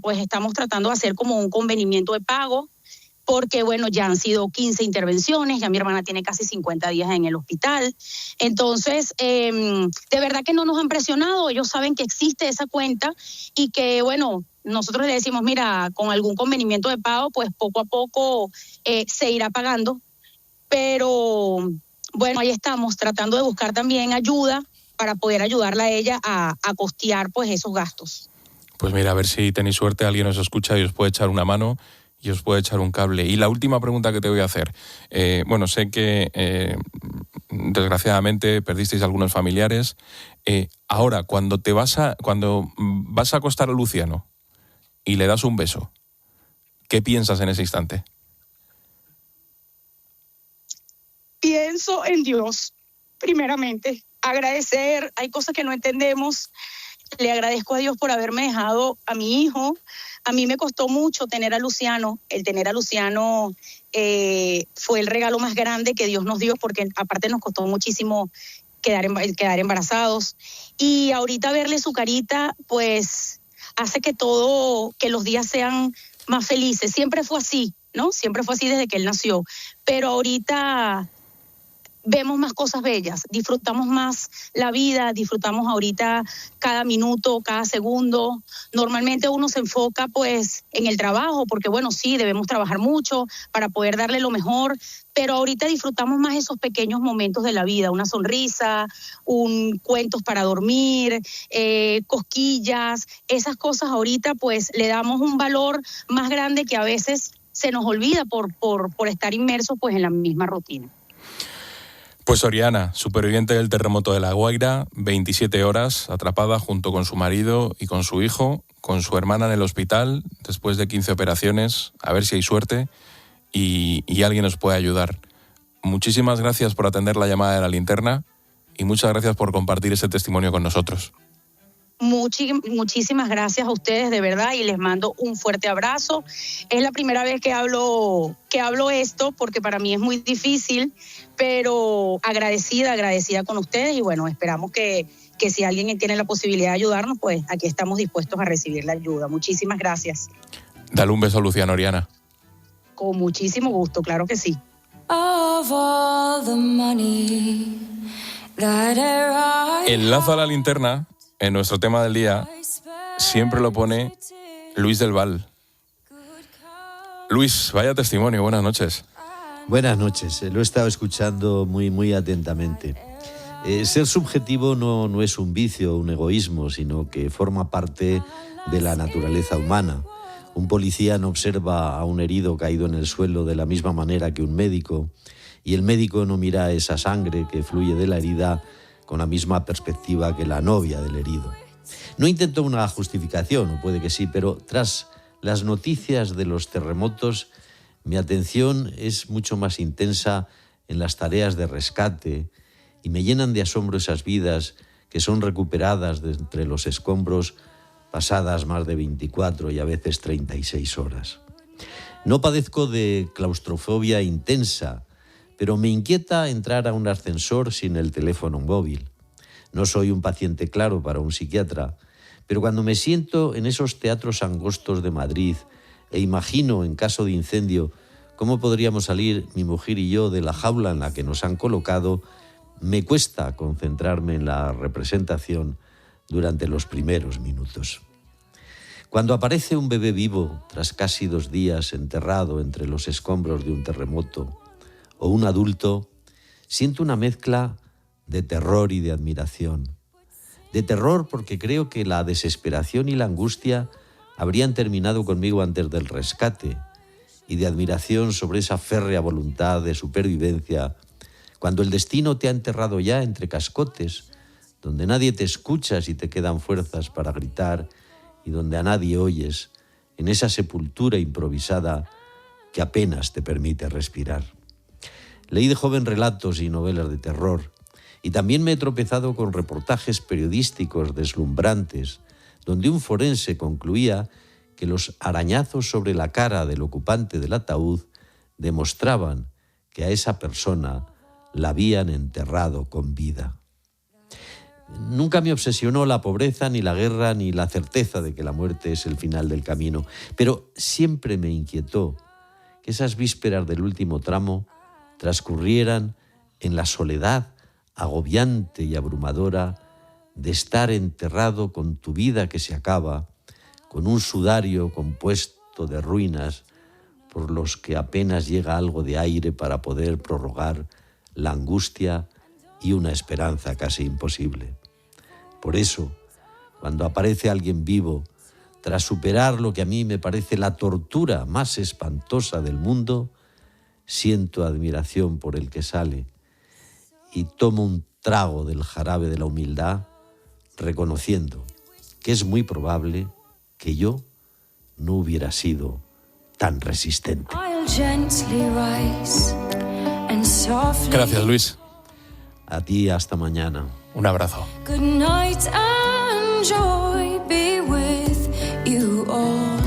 pues estamos tratando de hacer como un convenimiento de pago, porque bueno, ya han sido 15 intervenciones, ya mi hermana tiene casi 50 días en el hospital. Entonces, de verdad que no nos han presionado, ellos saben que existe esa cuenta y que bueno, nosotros le decimos, mira, con algún convenimiento de pago, pues poco a poco se irá pagando. Pero bueno, ahí estamos tratando de buscar también ayuda para poder ayudarla a ella a costear pues esos gastos. Pues mira, a ver si tenéis suerte, alguien os escucha y os puede echar una mano y os puede echar un cable. Y la última pregunta que te voy a hacer. Bueno, sé que desgraciadamente perdisteis algunos familiares. Ahora, cuando vas a acostar a Luciano y le das un beso, ¿qué piensas en ese instante? Pienso en Dios, primeramente. Agradecer, hay cosas que no entendemos. Le agradezco a Dios por haberme dejado a mi hijo. A mí me costó mucho tener a Luciano. El tener a Luciano fue el regalo más grande que Dios nos dio, porque aparte nos costó muchísimo quedar embarazados. Y ahorita verle su carita, pues hace que los días sean más felices. Siempre fue así, ¿no? Siempre fue así desde que él nació. Pero ahorita vemos más cosas bellas, disfrutamos más la vida, disfrutamos ahorita cada minuto, cada segundo. Normalmente uno se enfoca pues en el trabajo, porque bueno, sí, debemos trabajar mucho para poder darle lo mejor, pero ahorita disfrutamos más esos pequeños momentos de la vida, una sonrisa, cuentos para dormir, cosquillas, esas cosas ahorita pues le damos un valor más grande que a veces se nos olvida por estar inmersos pues en la misma rutina. Pues Oriana, superviviente del terremoto de La Guaira, 27 horas atrapada junto con su marido y con su hijo, con su hermana en el hospital, después de 15 operaciones, a ver si hay suerte y alguien nos puede ayudar. Muchísimas gracias por atender la llamada de La Linterna y muchas gracias por compartir ese testimonio con nosotros. Muchísimas gracias a ustedes, de verdad, y les mando un fuerte abrazo. Es la primera vez que hablo esto, porque para mí es muy difícil, pero agradecida con ustedes, y bueno, esperamos que si alguien tiene la posibilidad de ayudarnos, pues aquí estamos dispuestos a recibir la ayuda. Muchísimas gracias. Dale un beso a Luciano, Oriana. Con muchísimo gusto, claro que sí. El lazo a la linterna, en nuestro tema del día, siempre lo pone Luis del Val. Luis, vaya testimonio, buenas noches. Buenas noches, lo he estado escuchando muy, muy atentamente. Ser subjetivo no es un vicio, un egoísmo, sino que forma parte de la naturaleza humana. Un policía no observa a un herido caído en el suelo de la misma manera que un médico, y el médico no mira esa sangre que fluye de la herida con la misma perspectiva que la novia del herido. No intento una justificación, o puede que sí, pero tras las noticias de los terremotos, mi atención es mucho más intensa en las tareas de rescate y me llenan de asombro esas vidas que son recuperadas de entre los escombros pasadas más de 24 y a veces 36 horas. No padezco de claustrofobia intensa, pero me inquieta entrar a un ascensor sin el teléfono móvil. No soy un paciente claro para un psiquiatra, pero cuando me siento en esos teatros angostos de Madrid e imagino, en caso de incendio, cómo podríamos salir mi mujer y yo de la jaula en la que nos han colocado, me cuesta concentrarme en la representación durante los primeros minutos. Cuando aparece un bebé vivo tras casi 2 días enterrado entre los escombros de un terremoto, o un adulto, siento una mezcla de terror y de admiración. De terror porque creo que la desesperación y la angustia habrían terminado conmigo antes del rescate, y de admiración sobre esa férrea voluntad de supervivencia cuando el destino te ha enterrado ya entre cascotes, donde nadie te escucha si te quedan fuerzas para gritar y donde a nadie oyes, en esa sepultura improvisada que apenas te permite respirar. Leí de joven relatos y novelas de terror, y también me he tropezado con reportajes periodísticos deslumbrantes, donde un forense concluía que los arañazos sobre la cara del ocupante del ataúd demostraban que a esa persona la habían enterrado con vida. Nunca me obsesionó la pobreza, ni la guerra, ni la certeza de que la muerte es el final del camino, pero siempre me inquietó que esas vísperas del último tramo transcurrieran en la soledad agobiante y abrumadora de estar enterrado con tu vida que se acaba, con un sudario compuesto de ruinas por los que apenas llega algo de aire para poder prorrogar la angustia y una esperanza casi imposible. Por eso, cuando aparece alguien vivo, tras superar lo que a mí me parece la tortura más espantosa del mundo, siento admiración por el que sale y tomo un trago del jarabe de la humildad, reconociendo que es muy probable que yo no hubiera sido tan resistente. Gracias, Luis. A ti, hasta mañana. Un abrazo. Good night and joy be with you all.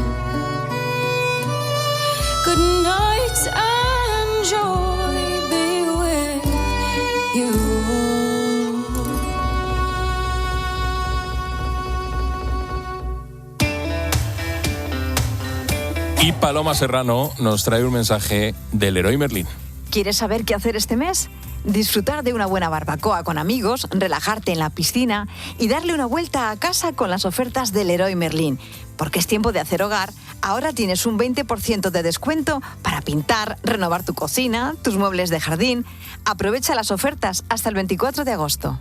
Good night and joy be with you all. Y Paloma Serrano nos trae un mensaje del Leroy Merlin. ¿Quieres saber qué hacer este mes? Disfrutar de una buena barbacoa con amigos, relajarte en la piscina y darle una vuelta a casa con las ofertas del Leroy Merlin. Porque es tiempo de hacer hogar. Ahora tienes un 20% de descuento para pintar, renovar tu cocina, tus muebles de jardín. Aprovecha las ofertas hasta el 24 de agosto.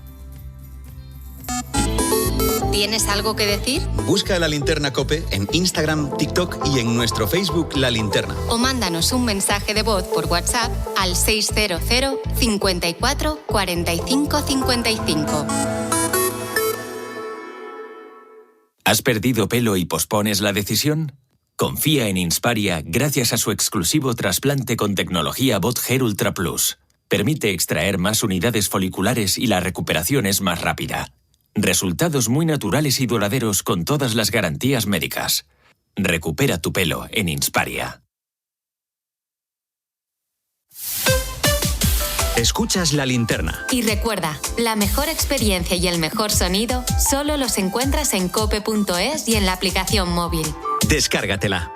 ¿Tienes algo que decir? Busca La Linterna COPE en Instagram, TikTok y en nuestro Facebook La Linterna. O mándanos un mensaje de voz por WhatsApp al 600 54 45 55. ¿Has perdido pelo y pospones la decisión? Confía en Insparia gracias a su exclusivo trasplante con tecnología BotHair Ultra Plus. Permite extraer más unidades foliculares y la recuperación es más rápida. Resultados muy naturales y duraderos con todas las garantías médicas. Recupera tu pelo en Insparia. Escuchas La Linterna. Y recuerda, la mejor experiencia y el mejor sonido solo los encuentras en cope.es y en la aplicación móvil. Descárgatela.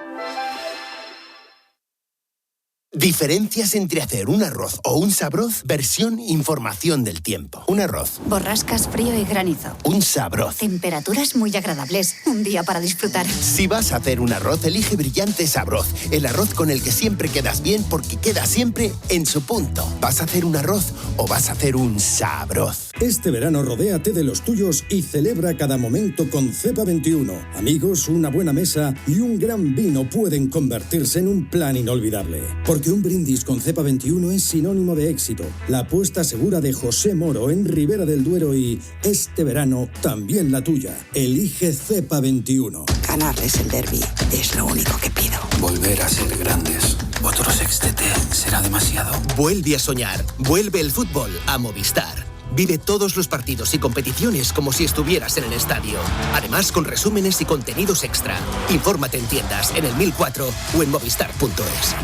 Diferencias entre hacer un arroz o un sabroz. Versión información del tiempo. Un arroz. Borrascas, frío y granizo. Un sabroz. Temperaturas muy agradables. Un día para disfrutar. Si vas a hacer un arroz, elige Brillante Sabroz. El arroz con el que siempre quedas bien porque queda siempre en su punto. ¿Vas a hacer un arroz o vas a hacer un sabroz? Este verano rodéate de los tuyos y celebra cada momento con Cepa 21. Amigos, una buena mesa y un gran vino pueden convertirse en un plan inolvidable. Porque un brindis con Cepa 21 es sinónimo de éxito. La apuesta segura de José Moro en Ribera del Duero y este verano también la tuya. Elige Cepa 21. Ganarles el derbi es lo único que pido. Volver a ser grandes. Otro sextete será demasiado. Vuelve a soñar. Vuelve el fútbol a Movistar. Vive todos los partidos y competiciones como si estuvieras en el estadio. Además, con resúmenes y contenidos extra. Infórmate en tiendas, en el 1004 o en movistar.es.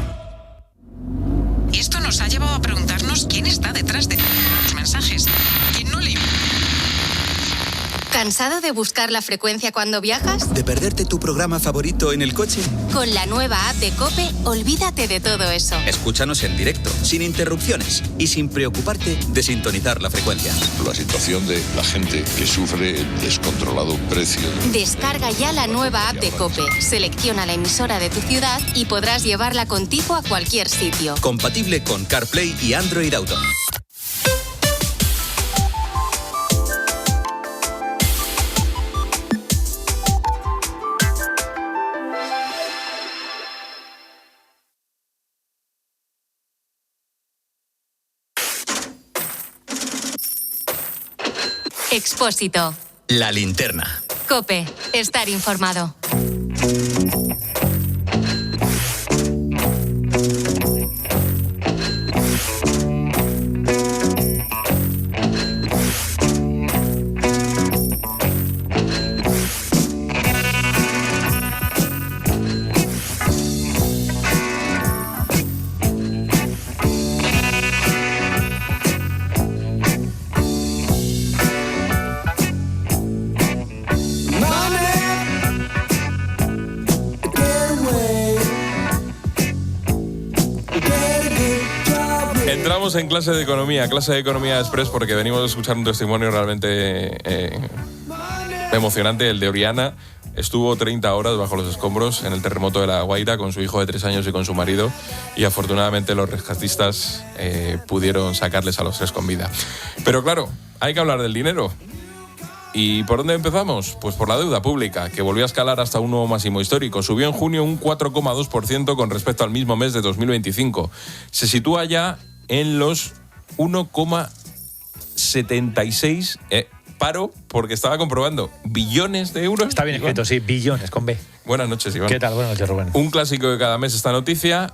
Esto nos ha llevado a preguntarnos quién está detrás de los mensajes. ¿Quién no lee? ¿Cansado de buscar la frecuencia cuando viajas? ¿De perderte tu programa favorito en el coche? Con la nueva app de COPE, olvídate de todo eso. Escúchanos en directo, sin interrupciones y sin preocuparte de sintonizar la frecuencia. La situación de la gente que sufre el descontrolado precio. Descarga ya la nueva app de COPE, selecciona la emisora de tu ciudad y podrás llevarla contigo a cualquier sitio. Compatible con CarPlay y Android Auto. Expósito. La linterna. COPE. Estar informado. Entramos en clase de economía express, porque venimos a escuchar un testimonio realmente emocionante, el de Oriana. Estuvo 30 horas bajo los escombros en el terremoto de La Guaira con su hijo de 3 años y con su marido, y afortunadamente los rescatistas pudieron sacarles a los 3 con vida. Pero claro, hay que hablar del dinero. ¿Y por dónde empezamos? Pues por la deuda pública, que volvió a escalar hasta un nuevo máximo histórico. Subió en junio un 4,2% con respecto al mismo mes de 2025. Se sitúa ya en los 1,76, paro, porque estaba comprobando, billones de euros. Está bien escrito, sí, billones, con B. Buenas noches, Iván. ¿Qué tal? Buenas noches, Rubén. Un clásico de cada mes esta noticia.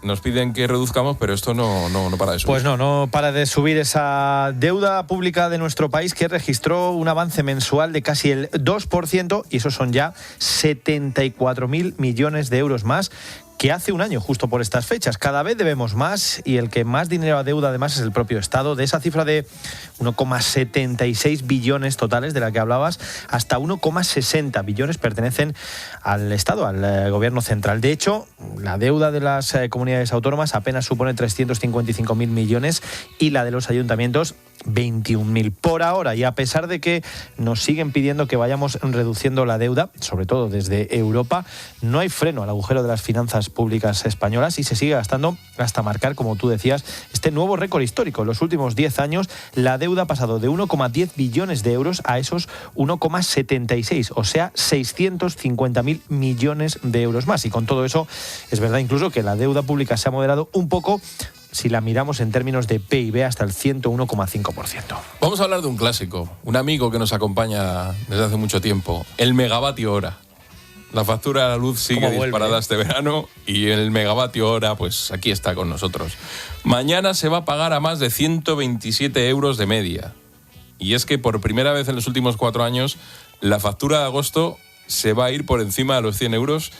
Nos piden que reduzcamos, pero esto no para de subir. Pues no para de subir esa deuda pública de nuestro país, que registró un avance mensual de casi el 2%, y esos son ya 74.000 millones de euros más que hace un año, justo por estas fechas. Cada vez debemos más, y el que más dinero adeuda además es el propio Estado. De esa cifra de 1,76 billones totales de la que hablabas, hasta 1,60 billones pertenecen al Estado, al gobierno central. De hecho, la deuda de las comunidades autónomas apenas supone 355.000 millones y la de los ayuntamientos 21.000 por ahora. Y a pesar de que nos siguen pidiendo que vayamos reduciendo la deuda, sobre todo desde Europa, no hay freno al agujero de las finanzas públicas españolas y se sigue gastando hasta marcar, como tú decías, este nuevo récord histórico. En los últimos 10 años la deuda ha pasado de 1,10 billones de euros a esos 1,76, o sea, 650.000 millones de euros más. Y con todo eso, es verdad incluso que la deuda pública se ha moderado un poco si la miramos en términos de PIB, hasta el 101,5%. Vamos a hablar de un clásico, un amigo que nos acompaña desde hace mucho tiempo, el megavatio hora. La factura de la luz sigue disparada este verano y el megavatio hora, pues aquí está con nosotros. Mañana se va a pagar a más de 127 euros de media. Y es que por primera vez en los últimos 4 años, la factura de agosto se va a ir por encima de los 100 euros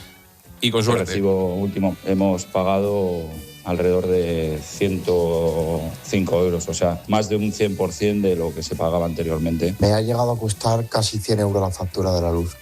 y con suerte. El recibo último hemos pagado alrededor de 105 euros, o sea, más de un 100% de lo que se pagaba anteriormente. Me ha llegado a costar casi 100 euros la factura de la luz.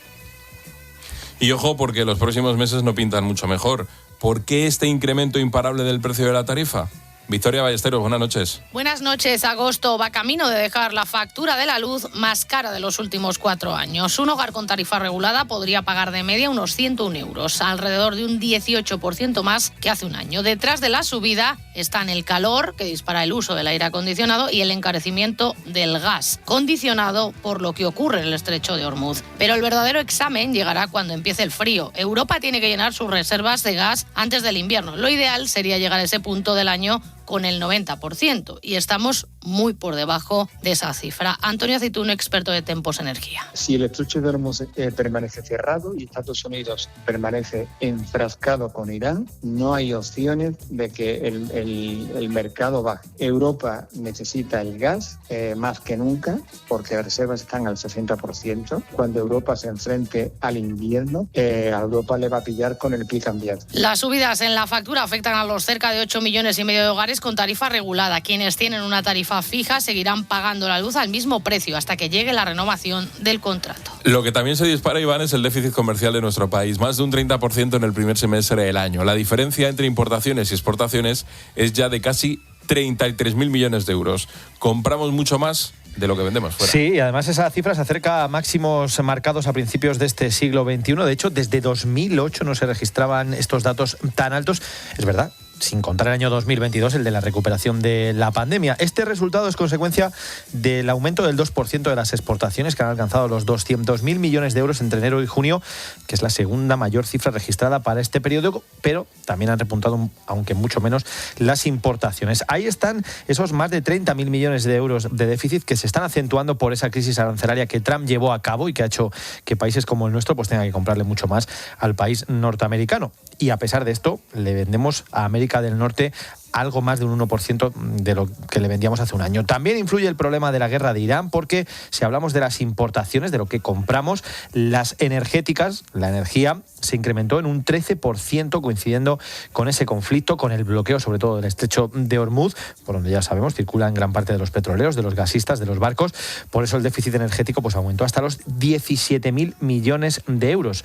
Y ojo, porque los próximos meses no pintan mucho mejor. ¿por qué este incremento imparable del precio de la tarifa? Victoria Ballesteros, buenas noches. Buenas noches. Agosto va camino de dejar la factura de la luz más cara de los últimos 4 años. Un hogar con tarifa regulada podría pagar de media unos 101 euros, alrededor de un 18% más que hace un año. Detrás de la subida están el calor, que dispara el uso del aire acondicionado, y el encarecimiento del gas, condicionado por lo que ocurre en el estrecho de Hormuz. Pero el verdadero examen llegará cuando empiece el frío. Europa tiene que llenar sus reservas de gas antes del invierno. Lo ideal sería llegar a ese punto del año con el 90%, y estamos muy por debajo de esa cifra. Antonio Aceituno, experto de Tempos Energía. Si el estrecho de Hormuz permanece cerrado y Estados Unidos permanece enfrascado con Irán, no hay opciones de que el mercado baje. Europa necesita el gas más que nunca, porque las reservas están al 60%. Cuando Europa se enfrente al invierno, a Europa le va a pillar con el pie cambiado. Las subidas en la factura afectan a los cerca de 8,5 millones de hogares con tarifa regulada. Quienes tienen una tarifa fija seguirán pagando la luz al mismo precio hasta que llegue la renovación del contrato. Lo que también se dispara, Iván, es el déficit comercial de nuestro país, más de un 30% en el primer semestre del año. La diferencia entre importaciones y exportaciones es ya de casi 33.000 millones de euros. Compramos mucho más de lo que vendemos fuera. Sí, y además esa cifra se acerca a máximos marcados a principios de este siglo XXI. De hecho, desde 2008 no se registraban estos datos tan altos. Es verdad, sin contar el año 2022, el de la recuperación de la pandemia. Este resultado es consecuencia del aumento del 2% de las exportaciones, que han alcanzado los 200.000 millones de euros entre enero y junio, que es la segunda mayor cifra registrada para este periodo, pero también han repuntado, aunque mucho menos, las importaciones. Ahí están esos más de 30.000 millones de euros de déficit que se están acentuando por esa crisis arancelaria que Trump llevó a cabo y que ha hecho que países como el nuestro pues tengan que comprarle mucho más al país norteamericano. Y a pesar de esto, le vendemos a América del Norte algo más de un 1% de lo que le vendíamos hace un año. También influye el problema de la guerra de Irán, porque si hablamos de las importaciones, de lo que compramos, las energéticas, la energía, se incrementó en un 13%, coincidiendo con ese conflicto, con el bloqueo sobre todo del estrecho de Hormuz, por donde ya sabemos circulan gran parte de los petroleros, de los gasistas, de los barcos. Por eso el déficit energético pues aumentó hasta los 17.000 millones de euros.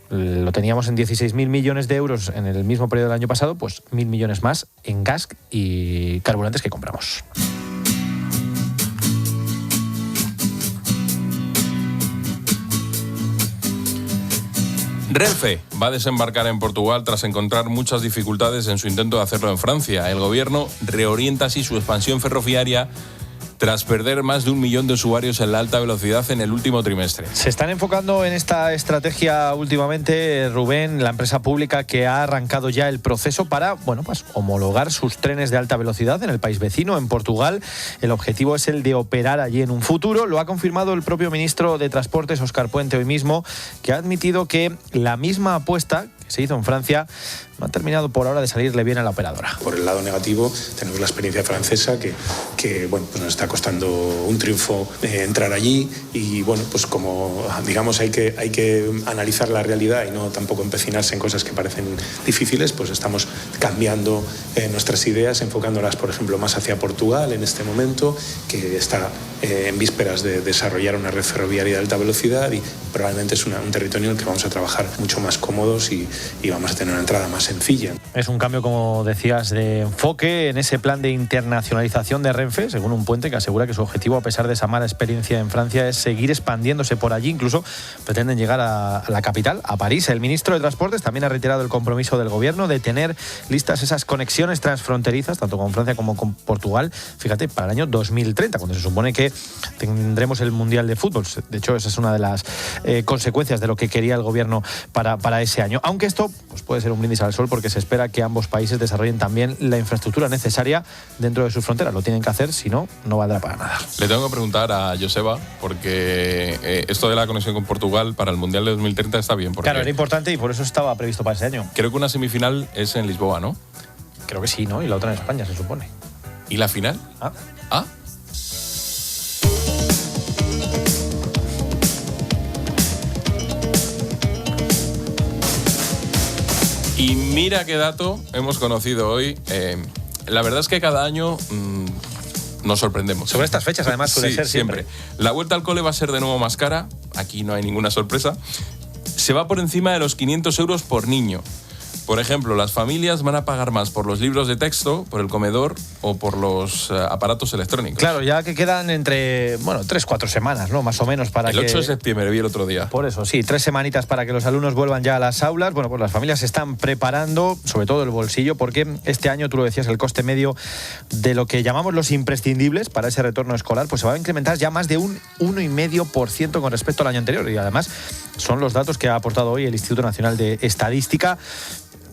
Lo teníamos en 16.000 millones de euros en el mismo periodo del año pasado, pues 1.000 millones más en gas y carburantes que compramos. Renfe va a desembarcar en Portugal tras encontrar muchas dificultades en su intento de hacerlo en Francia. El gobierno reorienta así su expansión ferroviaria tras perder más de 1 millón de usuarios en la alta velocidad en el último trimestre. Se están enfocando en esta estrategia últimamente, Rubén, la empresa pública que ha arrancado ya el proceso para, pues homologar sus trenes de alta velocidad en el país vecino, en Portugal. El objetivo es el de operar allí en un futuro. Lo ha confirmado el propio ministro de Transportes, Óscar Puente, hoy mismo, que ha admitido que la misma apuesta que se hizo en Francia no ha terminado por ahora de salirle bien a la operadora. Por el lado negativo tenemos la experiencia francesa que pues nos está costando un triunfo entrar allí y pues como digamos hay que analizar la realidad y no tampoco empecinarse en cosas que parecen difíciles, pues estamos cambiando nuestras ideas, enfocándolas por ejemplo más hacia Portugal en este momento, que está en vísperas de desarrollar una red ferroviaria de alta velocidad y probablemente es un territorio en el que vamos a trabajar mucho más cómodos y vamos a tener una entrada más sencilla. Es un cambio, como decías, de enfoque en ese plan de internacionalización de Renfe, según un Puente que asegura que su objetivo, a pesar de esa mala experiencia en Francia, es seguir expandiéndose por allí. Incluso pretenden llegar a la capital, a París. El ministro de Transportes también ha reiterado el compromiso del gobierno de tener listas esas conexiones transfronterizas, tanto con Francia como con Portugal, fíjate, para el año 2030, cuando se supone que tendremos el Mundial de Fútbol. De hecho, esa es una de las consecuencias de lo que quería el gobierno para ese año. Aunque esto pues puede ser un brindis al sol, porque se espera que ambos países desarrollen también la infraestructura necesaria dentro de sus fronteras. Lo tienen que hacer, si no, no valdrá para nada. Le tengo que preguntar a Joseba, porque esto de la conexión con Portugal para el Mundial de 2030 está bien. Claro, era importante y por eso estaba previsto para ese año. Creo que una semifinal es en Lisboa, ¿no? Creo que sí, ¿no? Y la otra en España, se supone. ¿Y la final? ¿Ah? Y mira qué dato hemos conocido hoy. La verdad es que cada año nos sorprendemos. Sobre estas fechas, además, suele ser siempre. La vuelta al cole va a ser de nuevo más cara. Aquí no hay ninguna sorpresa. Se va por encima de los 500 euros por niño. Por ejemplo, las familias van a pagar más por los libros de texto, por el comedor o por los aparatos electrónicos. Claro, ya que quedan entre, 3-4 semanas, ¿no? Más o menos para el 8 de septiembre vi el otro día. Por eso, sí, 3 semanitas para que los alumnos vuelvan ya a las aulas. Bueno, pues las familias se están preparando, sobre todo el bolsillo, porque este año, tú lo decías, el coste medio de lo que llamamos los imprescindibles para ese retorno escolar, pues se va a incrementar ya más de un 1,5% con respecto al año anterior. Y además son los datos que ha aportado hoy el Instituto Nacional de Estadística.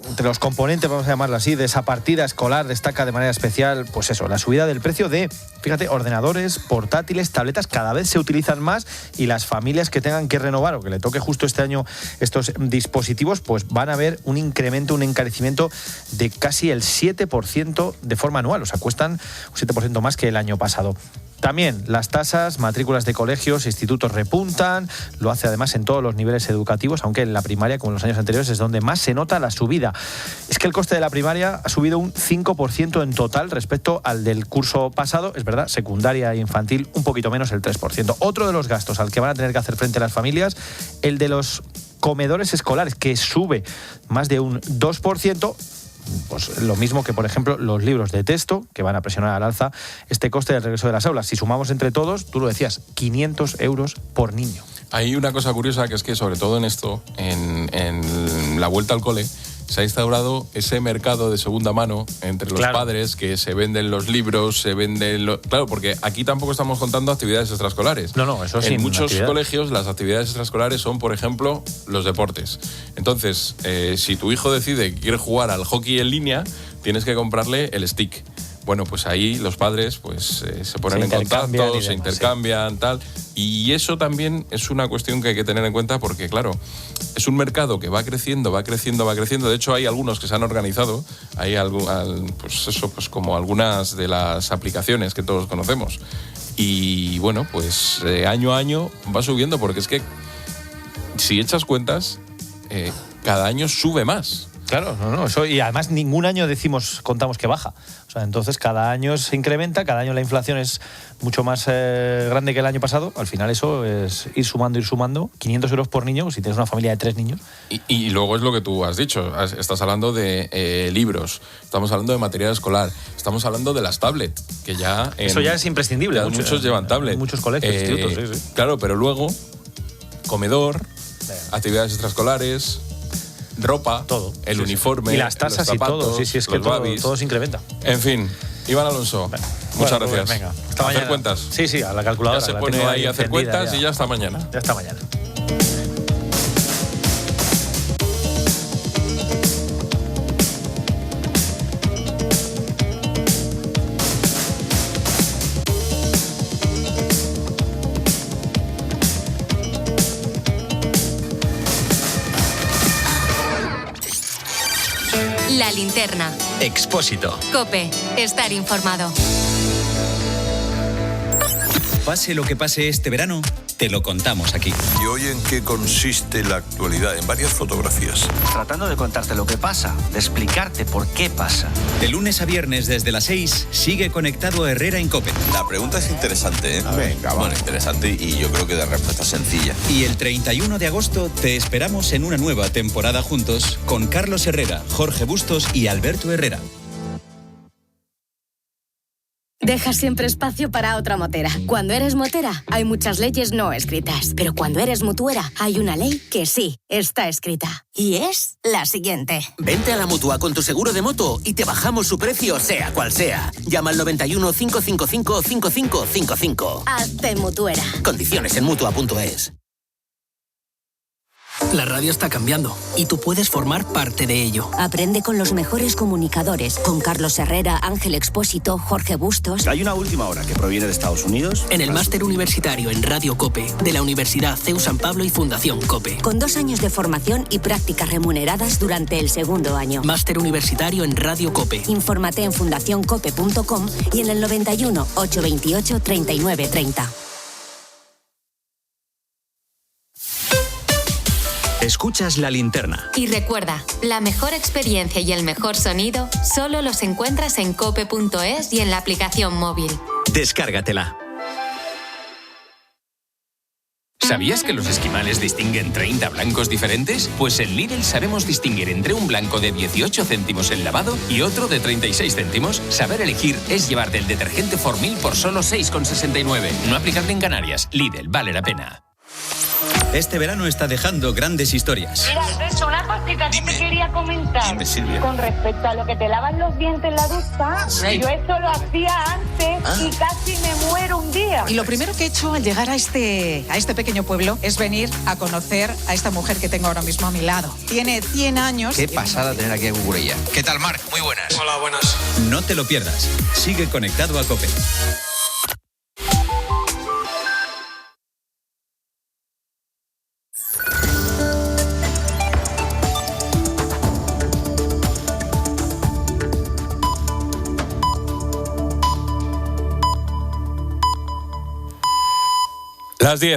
Entre los componentes, vamos a llamarlo así, de esa partida escolar destaca de manera especial, pues eso, la subida del precio de, fíjate, ordenadores, portátiles, tabletas, cada vez se utilizan más, y las familias que tengan que renovar o que le toque justo este año estos dispositivos, pues van a ver un incremento, un encarecimiento de casi el 7% de forma anual, o sea, cuestan un 7% más que el año pasado. También las tasas, matrículas de colegios, institutos repuntan, lo hace además en todos los niveles educativos, aunque en la primaria, como en los años anteriores, es donde más se nota la subida. Es que el coste de la primaria ha subido un 5% en total respecto al del curso pasado, es verdad, secundaria e infantil un poquito menos, el 3%. Otro de los gastos al que van a tener que hacer frente las familias, el de los comedores escolares, que sube más de un 2%, pues lo mismo que, por ejemplo, los libros de texto, que van a presionar al alza este coste del regreso de las aulas. Si sumamos entre todos, tú lo decías, 500 euros por niño. Hay una cosa curiosa, que es que sobre todo en esto, en la vuelta al cole, se ha instaurado ese mercado de segunda mano entre los padres, que se venden los libros, se venden... Claro, porque aquí tampoco estamos contando actividades extraescolares. No, eso sí. En muchos colegios las actividades extraescolares son, por ejemplo, los deportes. Entonces, si tu hijo decide que quiere jugar al hockey en línea, tienes que comprarle el stick. Bueno, pues ahí los padres pues se ponen en contacto, se intercambian, tal. Y eso también es una cuestión que hay que tener en cuenta, porque, claro, es un mercado que va creciendo. De hecho, hay algunos que se han organizado. Hay pues como algunas de las aplicaciones que todos conocemos. Y bueno, pues año a año va subiendo, porque es que si echas cuentas, cada año sube más. Claro, eso, y además ningún año contamos que baja. O sea, entonces cada año se incrementa, cada año la inflación es mucho más grande que el año pasado. Al final eso es ir sumando, 500 euros por niño, si tienes una familia de 3 niños. Y luego es lo que tú has dicho, estás hablando de libros, estamos hablando de material escolar, estamos hablando de las tablets, que ya... Eso ya es imprescindible. Ya muchos llevan tablet. Muchos colegios, institutos, sí. Claro, pero luego, comedor, actividades extraescolares... ropa, todo, el uniforme, y las tasas los zapatos, y todo, sí, es que todo se incrementa. En fin, Iván Alonso, muchas gracias. Venga, hasta mañana. ¿Hacer cuentas? Sí, a la calculadora. Ya se pone ahí a hacer cuentas y ya hasta mañana. Ya hasta mañana. La linterna. Expósito. COPE. Estar informado. Pase lo que pase este verano, te lo contamos aquí. ¿Y hoy en qué consiste la actualidad? En varias fotografías. Tratando de contarte lo que pasa, de explicarte por qué pasa. De lunes a viernes desde las 6, sigue conectado Herrera en COPE. La pregunta es interesante, ¿eh? Venga, va. Bueno, interesante, y yo creo que de respuesta sencilla. Y el 31 de agosto te esperamos en una nueva temporada juntos con Carlos Herrera, Jorge Bustos y Alberto Herrera. Deja siempre espacio para otra motera. Cuando eres motera, hay muchas leyes no escritas. Pero cuando eres mutuera, hay una ley que sí está escrita. Y es la siguiente. Vente a la Mutua con tu seguro de moto y te bajamos su precio, sea cual sea. Llama al 91 555 5555. Hazte mutuera. Condiciones en Mutua.es. La radio está cambiando y tú puedes formar parte de ello. Aprende con los mejores comunicadores, con Carlos Herrera, Ángel Expósito, Jorge Bustos. Hay una última hora que proviene de Estados Unidos. En el máster universitario en Radio COPE de la Universidad CEU San Pablo y Fundación COPE. Con 2 años de formación y prácticas remuneradas durante el segundo año. Máster universitario en Radio COPE. Infórmate en fundacioncope.com y en el 91 828 3930. Escuchas La Linterna. Y recuerda, la mejor experiencia y el mejor sonido solo los encuentras en cope.es y en la aplicación móvil. Descárgatela. ¿Sabías que los esquimales distinguen 30 blancos diferentes? Pues en Lidl sabemos distinguir entre un blanco de 18 céntimos el lavado y otro de 36 céntimos. Saber elegir es llevarte el detergente Formil por solo 6,69. No aplicable en Canarias. Lidl, vale la pena. Este verano está dejando grandes historias. Mira, Alberto, una cosita que te quería comentar. Dime, Silvia. Con respecto a lo que te lavan los dientes en la ducha, Sí. yo esto lo hacía antes y casi me muero un día. Y lo primero que he hecho al llegar a este pequeño pueblo es venir a conocer a esta mujer que tengo ahora mismo a mi lado. Tiene 100 años. Qué pasada tener aquí a Cucurella. ¿Qué tal, Marc? Muy buenas. Hola, buenas. No te lo pierdas. Sigue conectado a COPE. Las 10.